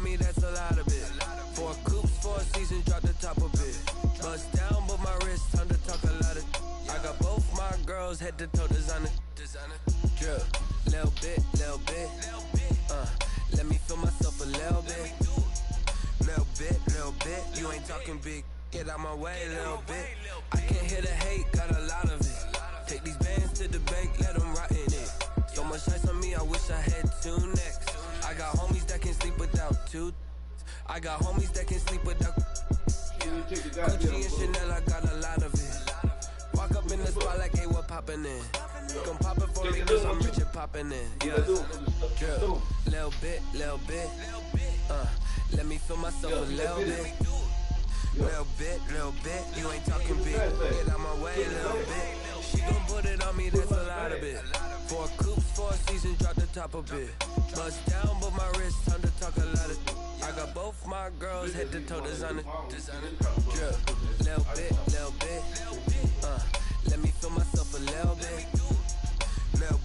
Me, that's a lot of it. 4 coops, 4 seasons, drop the top a bit. Bust down, but my wrist, time to talk a lot of. I got both my girls head to toe designer. Drip, little bit, little bit. Let me feel myself a little bit. Little bit, little bit. You ain't talking big, get out my way, little bit. I can't hear the hate, got a lot of it. Take these bands to the bank, let them rot in it. So much ice on me, I wish I had 2 necks. I got homies that can sleep without 2. I got homies that can sleep without. Gucci and Chanel, I got a lot of it. Walk up in the spot like, hey, what poppin' in? Gon' pop it for me cause I'm rich and poppin' in. Yeah. Drip, little bit, little bit. Let me feel myself a little bit. Little bit. You ain't talking big. Get out my way, little bit. She gon' put it on me, that's a lot of it. 4 coops, 4 seasons, drop the top a bit. Bust down, but my wrist, time to talk a lot of. I got both my girls head to toe designer. Drip, little bit. Let me feel myself a little bit. Little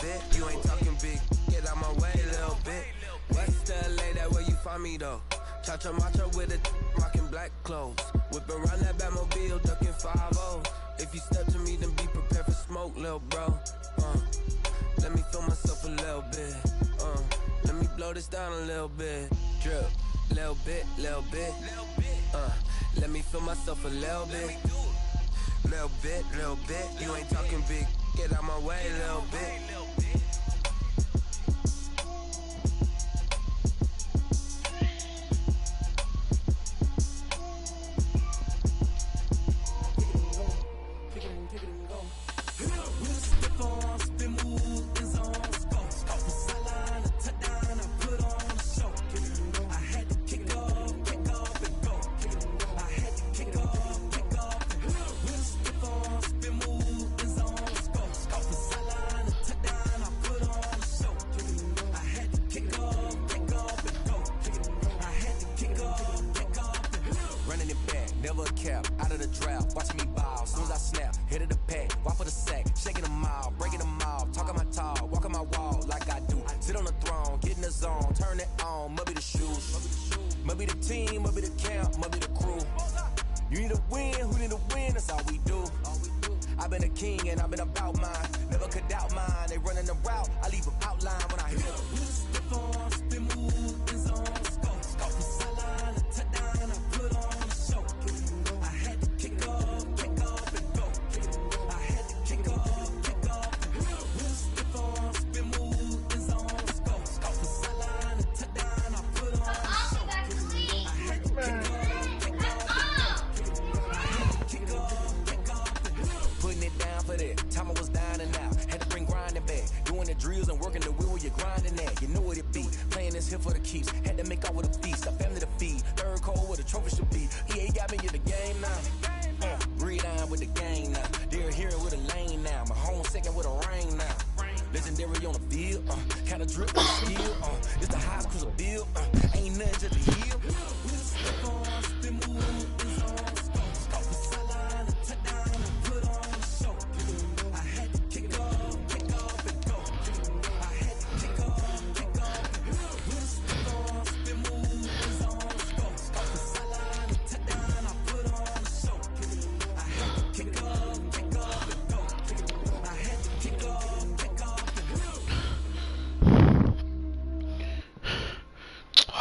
bit. You ain't talking big. Get out my way, little bit. West LA, that where you find me though. Cha-cha matcha with a rockin' black. black clothes. Whip around that Batmobile, ducking 5-0. If you step to me, then be prepared for smoke, lil' bro. Let me feel myself a little bit. Let me blow this down a little bit. Drip, little bit, little bit. Let me feel myself a little bit. Little bit, little bit. You ain't talking big. Get out my way, little bit.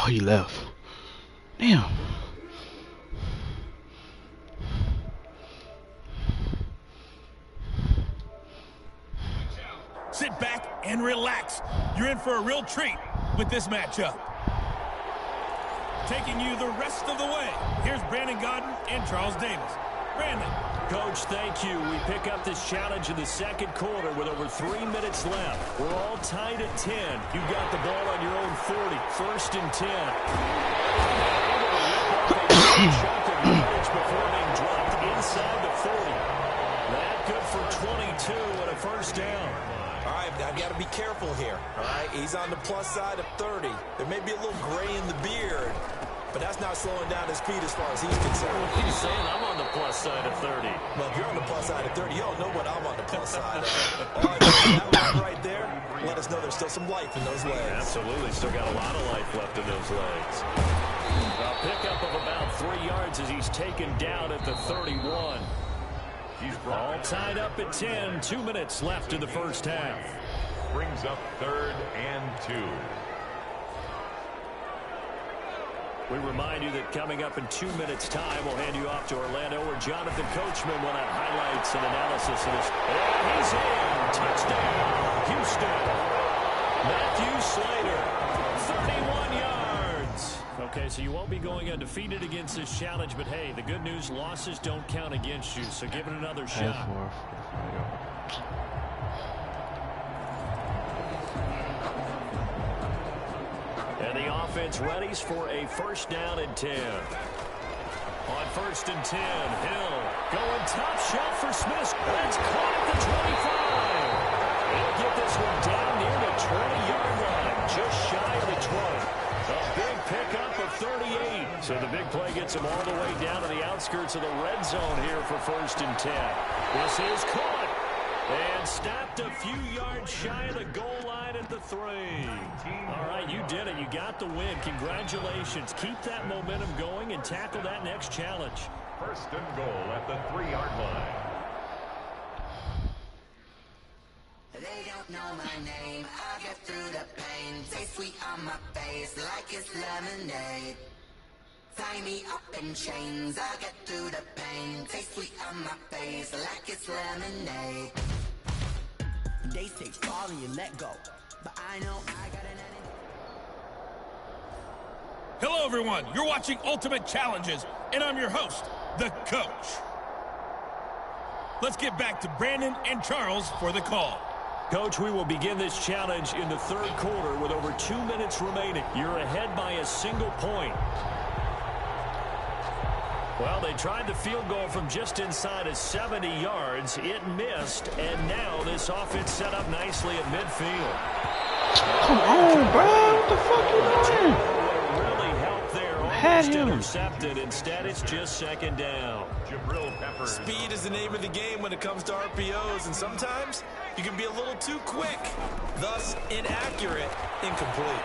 He left. Damn. Sit back and relax. You're in for a real treat with this matchup. Taking you the rest of the way, here's Brandon Godden and Charles Davis. Brandon. Coach, thank you. We pick up this challenge in the second quarter with over 3 minutes left. We're all tied at 10. You've got the ball on your own 40. First and 10. Chunk of yardage before being dropped inside the 40. That good for 22 and a first down. All right, I've got to be careful here. All right, he's on the plus side of 30. There may be a little gray in the beard, but that's not slowing down his speed as far as he's concerned. He's saying I'm on the plus side of 30. Well, if you're on the plus side of 30, you don't know what I'm on the plus side of. All right, that line right there, let us know there's still some life in those legs. Absolutely, still got a lot of life left in those legs. A pickup of about 3 yards as he's taken down at the 31. All tied up at 10. 2 minutes left in the first half. Brings up 3rd and 2. We remind you that coming up in 2 minutes' time, we'll hand you off to Orlando, where Jonathan Coachman will have highlights and analysis of this. And he's in. Touchdown, Houston. Matthew Slater, 31 yards. Okay, so you won't be going undefeated against this challenge, but hey, the good news, losses don't count against you, so give it another shot. And the offense readies for a first down and 10. On first and 10, Hill going top shelf for Smith. That's caught at the 25. He'll get this one down near the 20-yard line, just shy of the 20. A big pickup of 38. So the big play gets him all the way down to the outskirts of the red zone here for first and 10. This is caught. And stopped a few yards shy of the goal line at the 3. All right, you did it. You got the win. Congratulations. Keep that momentum going and tackle that next challenge. First and goal at the 3-yard line. They don't know my name. I get through the pain. Taste sweet on my face like it's lemonade. Tie me up in chains. I get through the pain. Taste sweet on my face like it's lemonade. They say fall and you let go, but I know I got an enemy. Hello, everyone. You're watching Ultimate Challenges, and I'm your host, the Coach. Let's get back to Brandon and Charles for the call. Coach, we will begin this challenge in the 3rd quarter with over 2 minutes remaining. You're ahead by a single point. Well, they tried the field goal from just inside of 70 yards. It missed, and now this offense set up nicely at midfield. Come on, bro. What the fuck you doing? Really helped there. Almost intercepted. Instead, it's just 2nd down. Speed is the name of the game when it comes to RPOs, and sometimes you can be a little too quick, thus inaccurate, incomplete.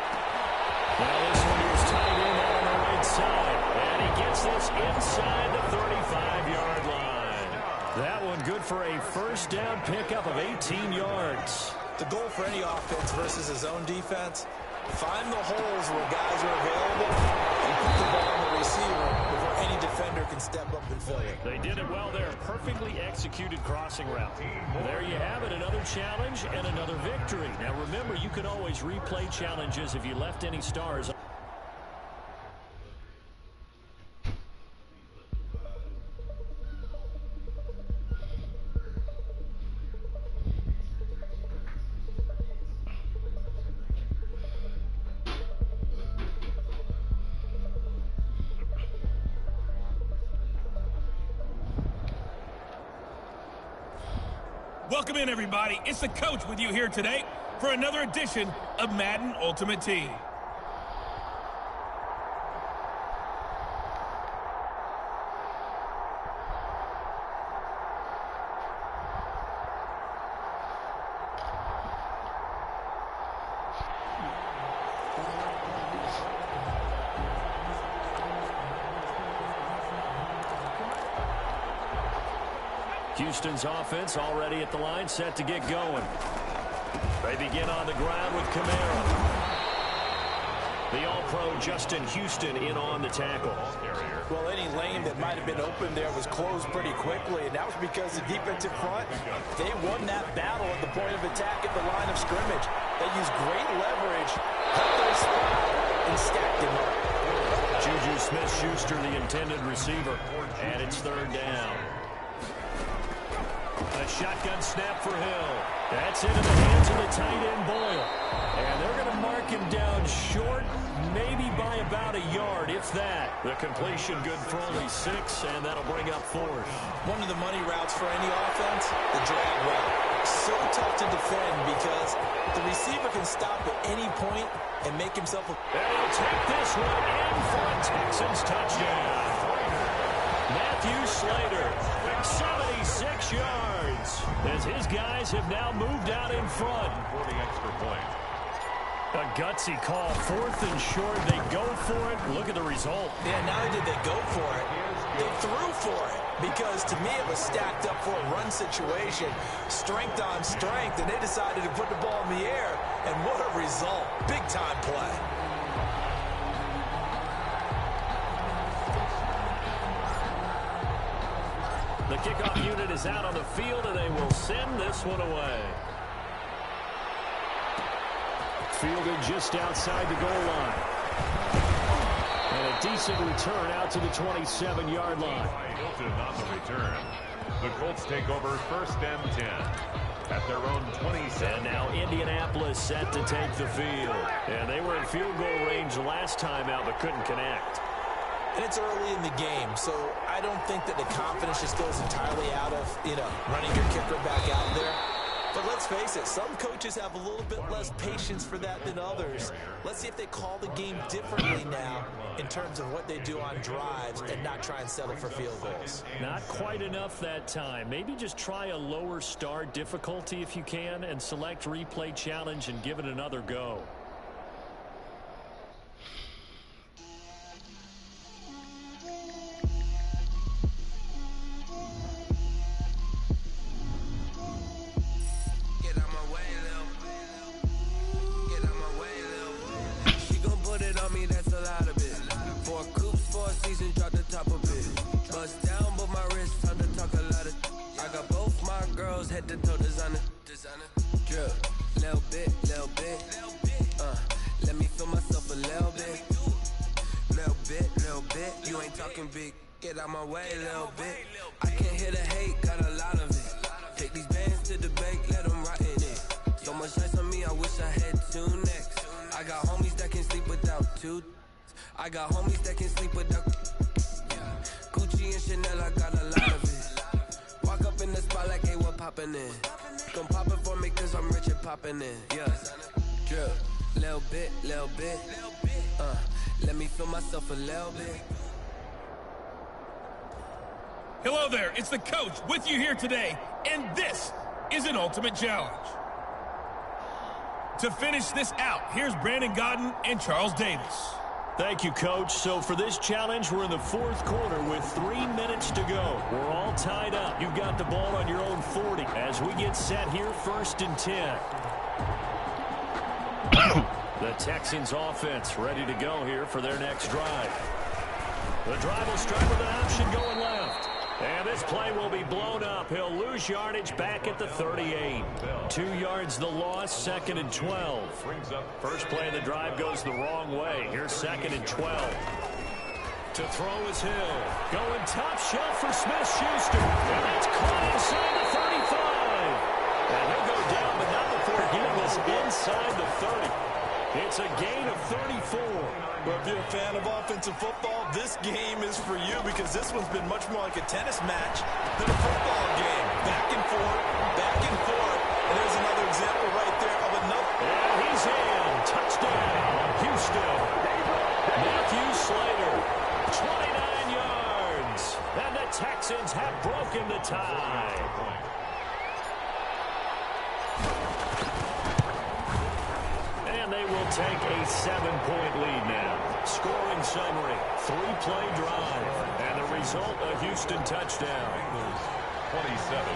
Now this one is tight in out on the right side, and he gets this inside the 35-yard line. That one good for a 1st down pickup of 18 yards. The goal for any offense versus his own defense, find the holes where guys are available and put the ball on the receiver before any defender can step up and fill it. They did it well there. Perfectly executed crossing route. There you have it, another challenge and another victory. Now remember, you can always replay challenges if you left any stars. Welcome in, everybody. It's the Coach with you here today for another edition of Madden Ultimate Team. Houston's offense already at the line, set to get going. They begin on the ground with Camara. The All-Pro Justin Houston in on the tackle. Well, any lane that might have been open there was closed pretty quickly, and that was because the defensive front, they won that battle at the point of attack at the line of scrimmage. They used great leverage, held their spot, and stacked him up. Juju Smith-Schuster, the intended receiver, and it's 3rd down. A shotgun snap for Hill. That's into the hands of the tight end Boyle. And they're going to mark him down short, maybe by about a yard, if that. The completion good for only 6, and that'll bring up 4th. One of the money routes for any offense, the drag route. So tough to defend because the receiver can stop at any point and make himself a... And he'll take this one in for a Texans touchdown. Matthew Slater, 76 yards, as his guys have now moved out in front. For the extra point. A gutsy call, 4th and short. They go for it. Look at the result. Yeah, not only did they go for it, they threw for it. Because to me, it was stacked up for a run situation, strength on strength, and they decided to put the ball in the air. And what a result. Big-time play. The kickoff unit is out on the field, and they will send this one away. Fielded just outside the goal line. And a decent return out to the 27-yard line. Hilton on the return. The Colts take over 1st and 10 at their own 27. And now Indianapolis set to take the field. And they were in field goal range last time out, but couldn't connect. And it's early in the game, so I don't think that the confidence just goes entirely out of, running your kicker back out there. But let's face it, some coaches have a little bit less patience for that than others. Let's see if they call the game differently now in terms of what they do on drives and not try and settle for field goals. Not quite enough that time. Maybe just try a lower start difficulty if you can and select replay challenge and give it another go. Head to toe designer, drip, little bit, let me feel myself a little bit, you ain't talking big, get out my way, little bit, I can't hear the hate, got a lot of it, take these bands to the bank, let them rot in it, so much ice on me, I wish I had two necks, I got homies that can sleep without two, I got homies that can sleep without, Gucci and Chanel, I got a lot of it. Walk up in the spot like, hey, what poppin' in? Gon' pop it for me cause I'm rich and poppin' in. Yeah, drip, little bit, let me feel myself a little bit. Hello there, it's the coach with you here today, and this is an ultimate challenge. To finish this out, here's Brandon Godden and Charles Davis. Thank you, Coach. So for this challenge, we're in the fourth quarter with 3 minutes to go. We're all tied up. You've got the ball on your own 40 as we get set here, 1st and 10. The Texans offense ready to go here for their next drive. The drive will start with an option going left. And this play will be blown up. He'll lose yardage back at the 38. 2 yards the loss, 2nd and 12. First play of the drive goes the wrong way. Here's 2nd and 12. To throw is Hill. Going top shelf for Smith-Schuster. And that's caught inside the 35. And he'll go down, but not before getting this inside the 30. It's a gain of 34. Well, if you're a fan of offensive football, this game is for you because this one's been much more like a tennis match than a football game. Back and forth, back and forth. And there's another example right there of another. And he's in. Touchdown, Houston. Matthew Slater, 29 yards. And the Texans have broken the tie. And they will take a 7-point lead now. Scoring summary, 3-play drive. And the result, a Houston touchdown. 27.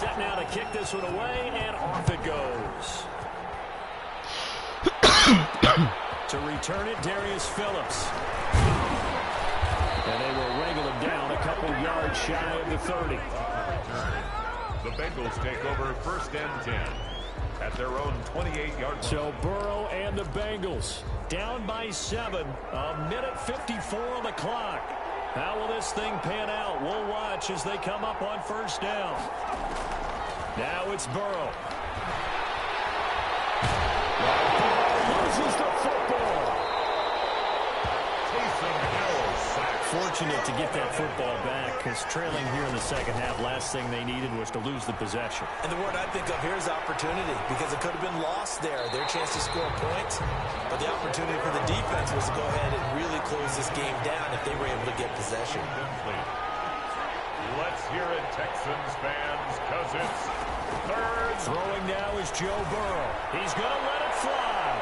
Set now to kick this one away, and off it goes. To return it, Darius Phillips. And they will wrangle him down a couple yards shy of the 30. The Bengals take over 1st and 10 at their own 28-yard line. So Burrow and the Bengals down by 7. A minute 54 on the clock. How will this thing pan out? We'll watch as they come up on 1st down. Now it's Burrow. Loses the football. Fortunate to get that football back because trailing here in the second half, last thing they needed was to lose the possession. And the word I think of here is opportunity because it could have been lost there. Their chance to score points, but the opportunity for the defense was to go ahead and really close this game down if they were able to get possession. Let's hear it, Texans fans, because it's 3rd. Throwing now is Joe Burrow. He's going to let it fly.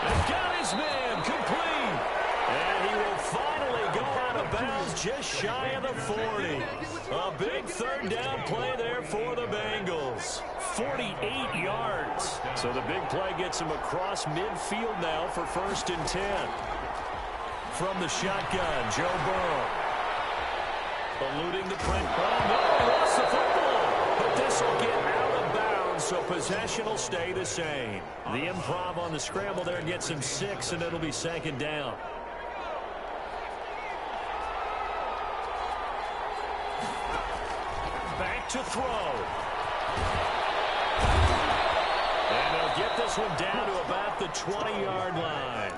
They've got his man complete. And he will finally go out of bounds just shy of the 40. A big 3rd down play there for the Bengals. 48 yards. So the big play gets him across midfield now for 1st and 10. From the shotgun, Joe Burrow. Eluding the print. Oh, no, he lost the football. But this will get out of bounds, so possession will stay the same. The improv on the scramble there gets him 6, and it'll be 2nd down. Back to throw. And they'll get this one down to about the 20-yard line.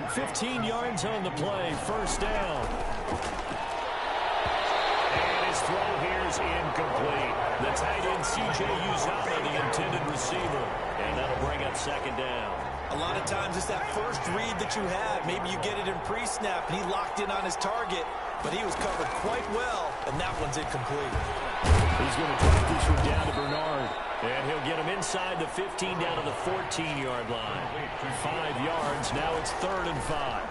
15 yards on the play, 1st down. And his incomplete. The tight end, C.J. Uzomah, the intended receiver. And that'll bring up second down. A lot of times it's that first read that you have. Maybe you get it in pre-snap, and he locked in on his target, but he was covered quite well, and that one's incomplete. He's going to drop this one down to Bernard, and he'll get him inside the 15 down to the 14-yard line. 5 yards. Now it's 3rd and 5.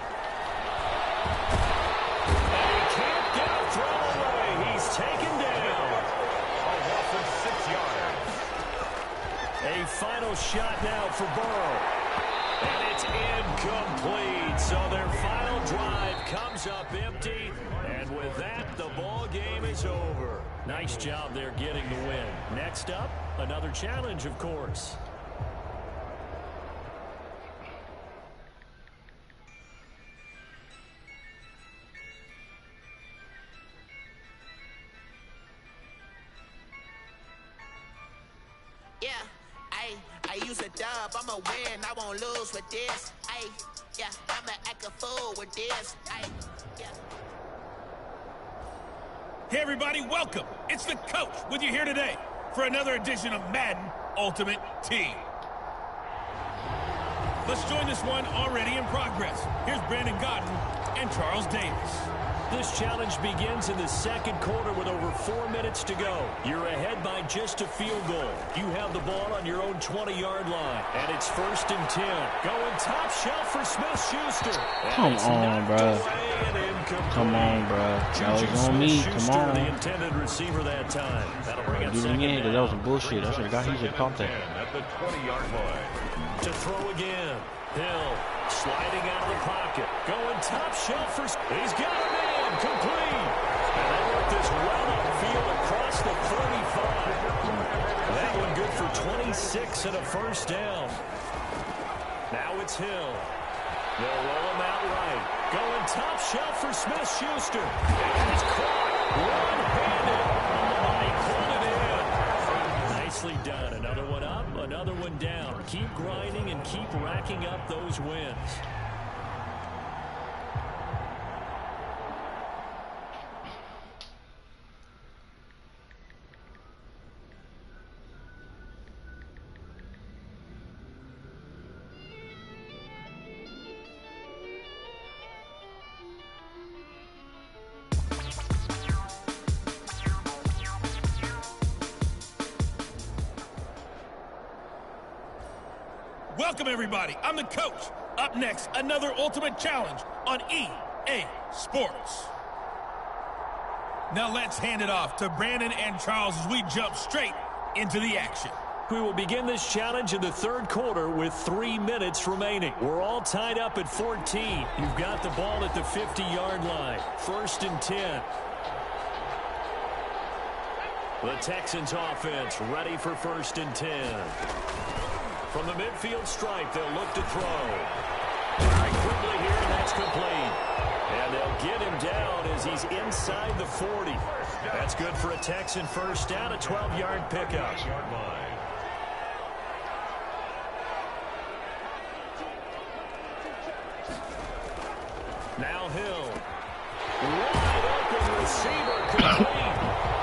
And he can't get a throw away. He's taken down. A loss of 6 yards. A final shot now for Burrow. And it's incomplete. So their final drive comes up empty. And with that, the ball game is over. Nice job there getting the win. Next up, another challenge, of course. Yeah, I use a dub, I'ma win, I won't lose with this. Yeah, I'ma act a fool with this. Yeah. Hey everybody, welcome. It's the coach with you here today for another edition of Madden Ultimate Team. Let's join this one already in progress. Here's Brandon Godden and Charles Davis. This challenge begins in the second quarter with over 4 minutes to go. You're ahead by just a field goal. You have the ball on your own 20-yard line, and it's 1st and 10. Going top shelf for Smith-Schuster. Come on, bro. Come on, bro. That was on me. Come on. The intended receiver that time. That'll bring up do it second again, because that was down. some bullshit. I should have got. He should have caught that. At the 20-yard line. To throw again. Hill sliding out of the pocket. Going top shelf for... He's got a man. Complete. And they work this well upfield across the 35. That one good for 26 and a 1st down. Now it's Hill. They'll roll him out right. Going top shelf for Smith-Schuster. And he's caught one-handed. Oh, he pulled it in. Nicely done. Another one up, another one down. Keep grinding and keep racking up those wins. Welcome, everybody. I'm the coach. Up next, another Ultimate Challenge on EA Sports. Now let's hand it off to Brandon and Charles as we jump straight into the action. We will begin this challenge in the 3rd quarter with 3 minutes remaining. We're all tied up at 14. You've got the ball at the 50-yard line. 1st and 10. The Texans offense ready for 1st and 10. From the midfield stripe, they'll look to throw. Very quickly here, and that's complete. And they'll get him down as he's inside the 40. That's good for a Texan 1st down, a 12-yard pickup. Now Hill. Wide open receiver complete.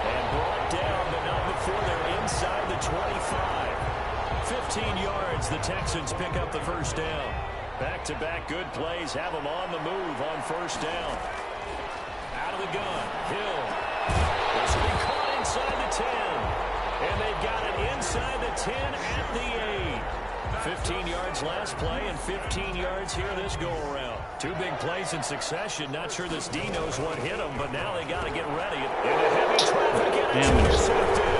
And brought down, but not before they're inside the 25. 15 yards, the Texans pick up the 1st down. Back-to-back good plays have them on the move on 1st down. Out of the gun, Hill. This will be caught inside the 10. And they've got it inside the 10 at the 8. 15 yards last play and 15 yards here this go-around. 2 big plays in succession. Not sure this D knows what hit them, but now they got to get ready. Into heavy traffic, and it's intercepted.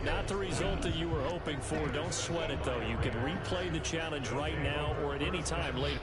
Not the result that you were hoping for. Don't sweat it, though. You can replay the challenge right now or at any time later.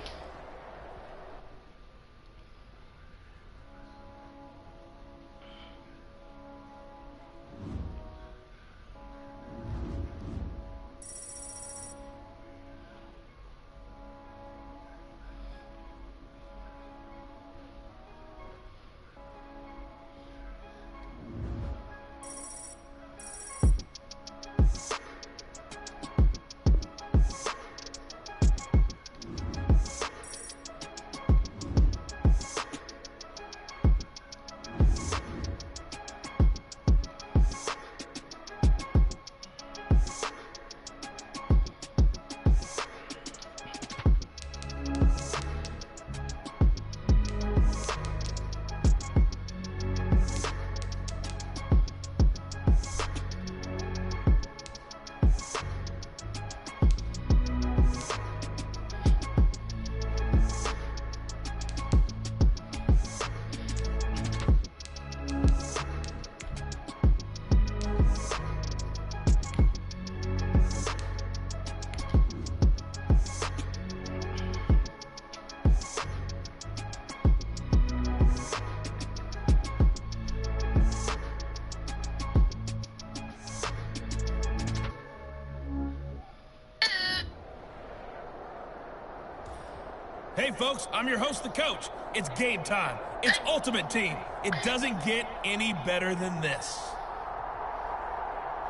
folks. I'm your host, the coach. It's game time. It's Ultimate Team. It doesn't get any better than this.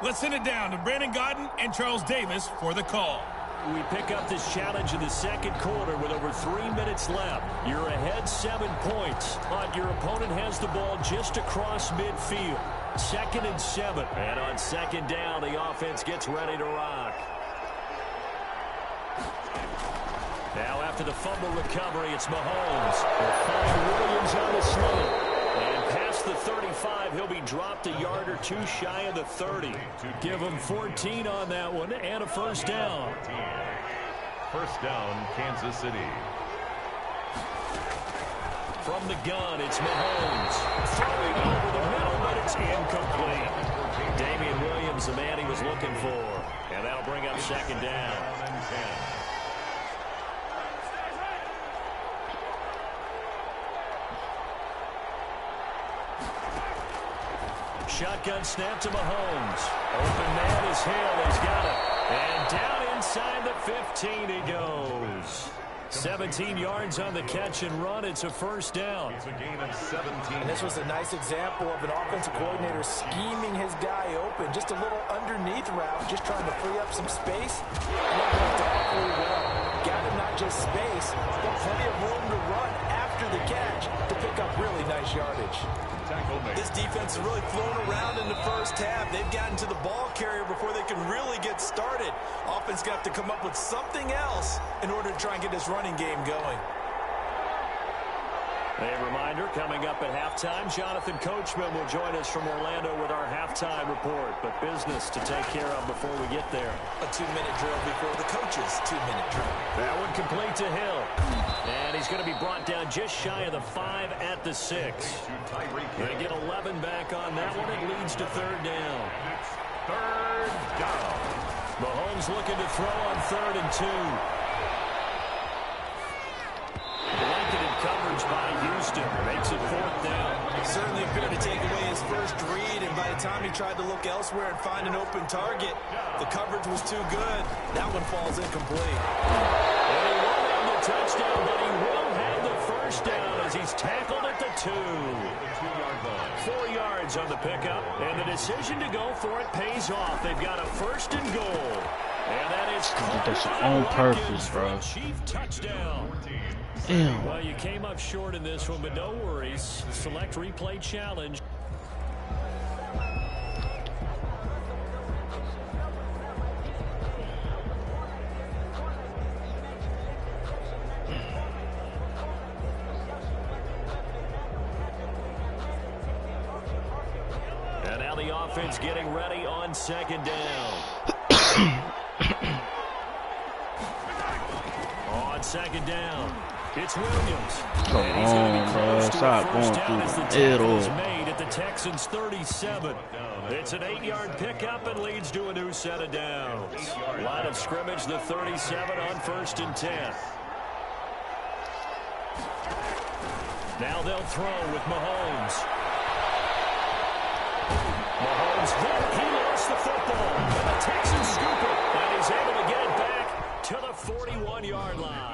Let's send it down to Brandon Godden and Charles Davis for the call. We pick up this challenge in the second quarter with over 3 minutes left. You're ahead 7 points, but your opponent has the ball just across midfield. 2nd and 7. And on 2nd down, the offense gets ready to rock. Now after the fumble recovery, it's Mahomes. They'll find Williams on the slope. And past the 35, he'll be dropped a yard or two shy of the 30. Give him 14 on that one and a first down. First down, Kansas City. From the gun, it's Mahomes. Throwing over the middle, but it's incomplete. Damian Williams, the man he was looking for. And that'll bring up 2nd down. Shotgun snap to Mahomes. Open man is Hill. He's got it. And down inside the 15 he goes. 17 yards on the catch and run. It's a first down. It's a gain of 17. And this was a nice example of an offensive coordinator scheming his guy open. Just a little underneath route, just trying to free up some space. And that worked awfully well. Got him not just space, but plenty of room to run after the catch to pick up really nice yardage. This defense has really flown around in the first half. They've gotten to the ball carrier before they can really get started. Offense got to come up with something else in order to try and get this running game going. A reminder, coming up at halftime, Jonathan Coachman will join us from Orlando with our halftime report. But business to take care of before we get there. A 2-minute drill before the coach's 2-minute drill. That one complete to Hill. And he's going to be brought down just shy of the 5 at the 6. Going to get 11 back on that one. It leads to 3rd down. 3rd down. Mahomes looking to throw on 3rd and 2. Blanketed coverage by Houston. Makes it 4th down. Certainly appeared to take away his first read, and by the time he tried to look elsewhere and find an open target, the coverage was too good. That one falls incomplete. And he won't have the touchdown, but he will have the first down as he's tackled at the 2. 4 yards on the pickup, and the decision to go for it pays off. They've got a 1st and goal. And that is that's on purpose, bro. Chief touchdown. Damn. Well, you came up short in this one, but no worries. Select replay challenge. And now the offense getting ready on 2nd down. On 2nd down, it's Williams. Come on, bro. Stop going through the middle. Made at the Texans 37. It's an 8-yard pickup and leads to a new set of downs. Line of scrimmage, the 37 on 1st and 10. Now they'll throw with Mahomes. Mahomes hit. He lost the football. And the Texans scoop it. And he's able to get it back to the 41-yard line.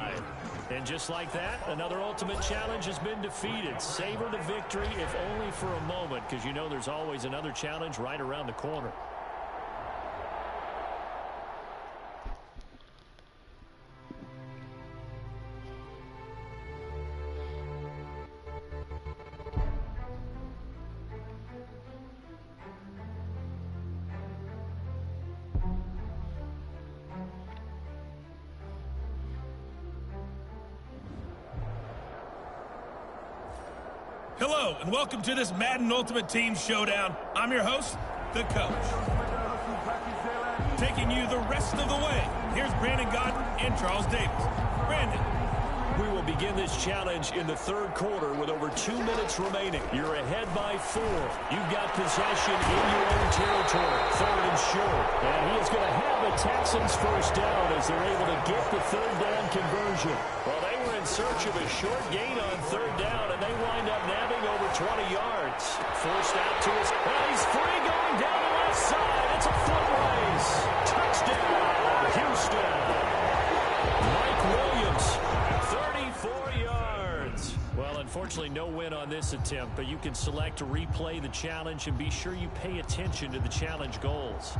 And just like that, another ultimate challenge has been defeated. Savor the victory, if only for a moment, because you know there's always another challenge right around the corner. Hello, and welcome to this Madden Ultimate Team Showdown. I'm your host, the coach. Taking you the rest of the way, here's Brandon Godden and Charles Davis. Brandon. We will begin this challenge in the 3rd quarter with over 2 minutes remaining. You're ahead by 4. You've got possession in your own territory. 3rd and short. And he is going to have the Texans first down as they're able to get the 3rd down conversion. Well, they were in search of a short gain on 3rd down, and they wind up nabbing over 20 yards. Forced out to his... Well, he's free going down the left side. It's a foot race. Touchdown, Houston. Mike Williams, 4 yards. Well, unfortunately, no win on this attempt, but you can select to replay the challenge and be sure you pay attention to the challenge goals.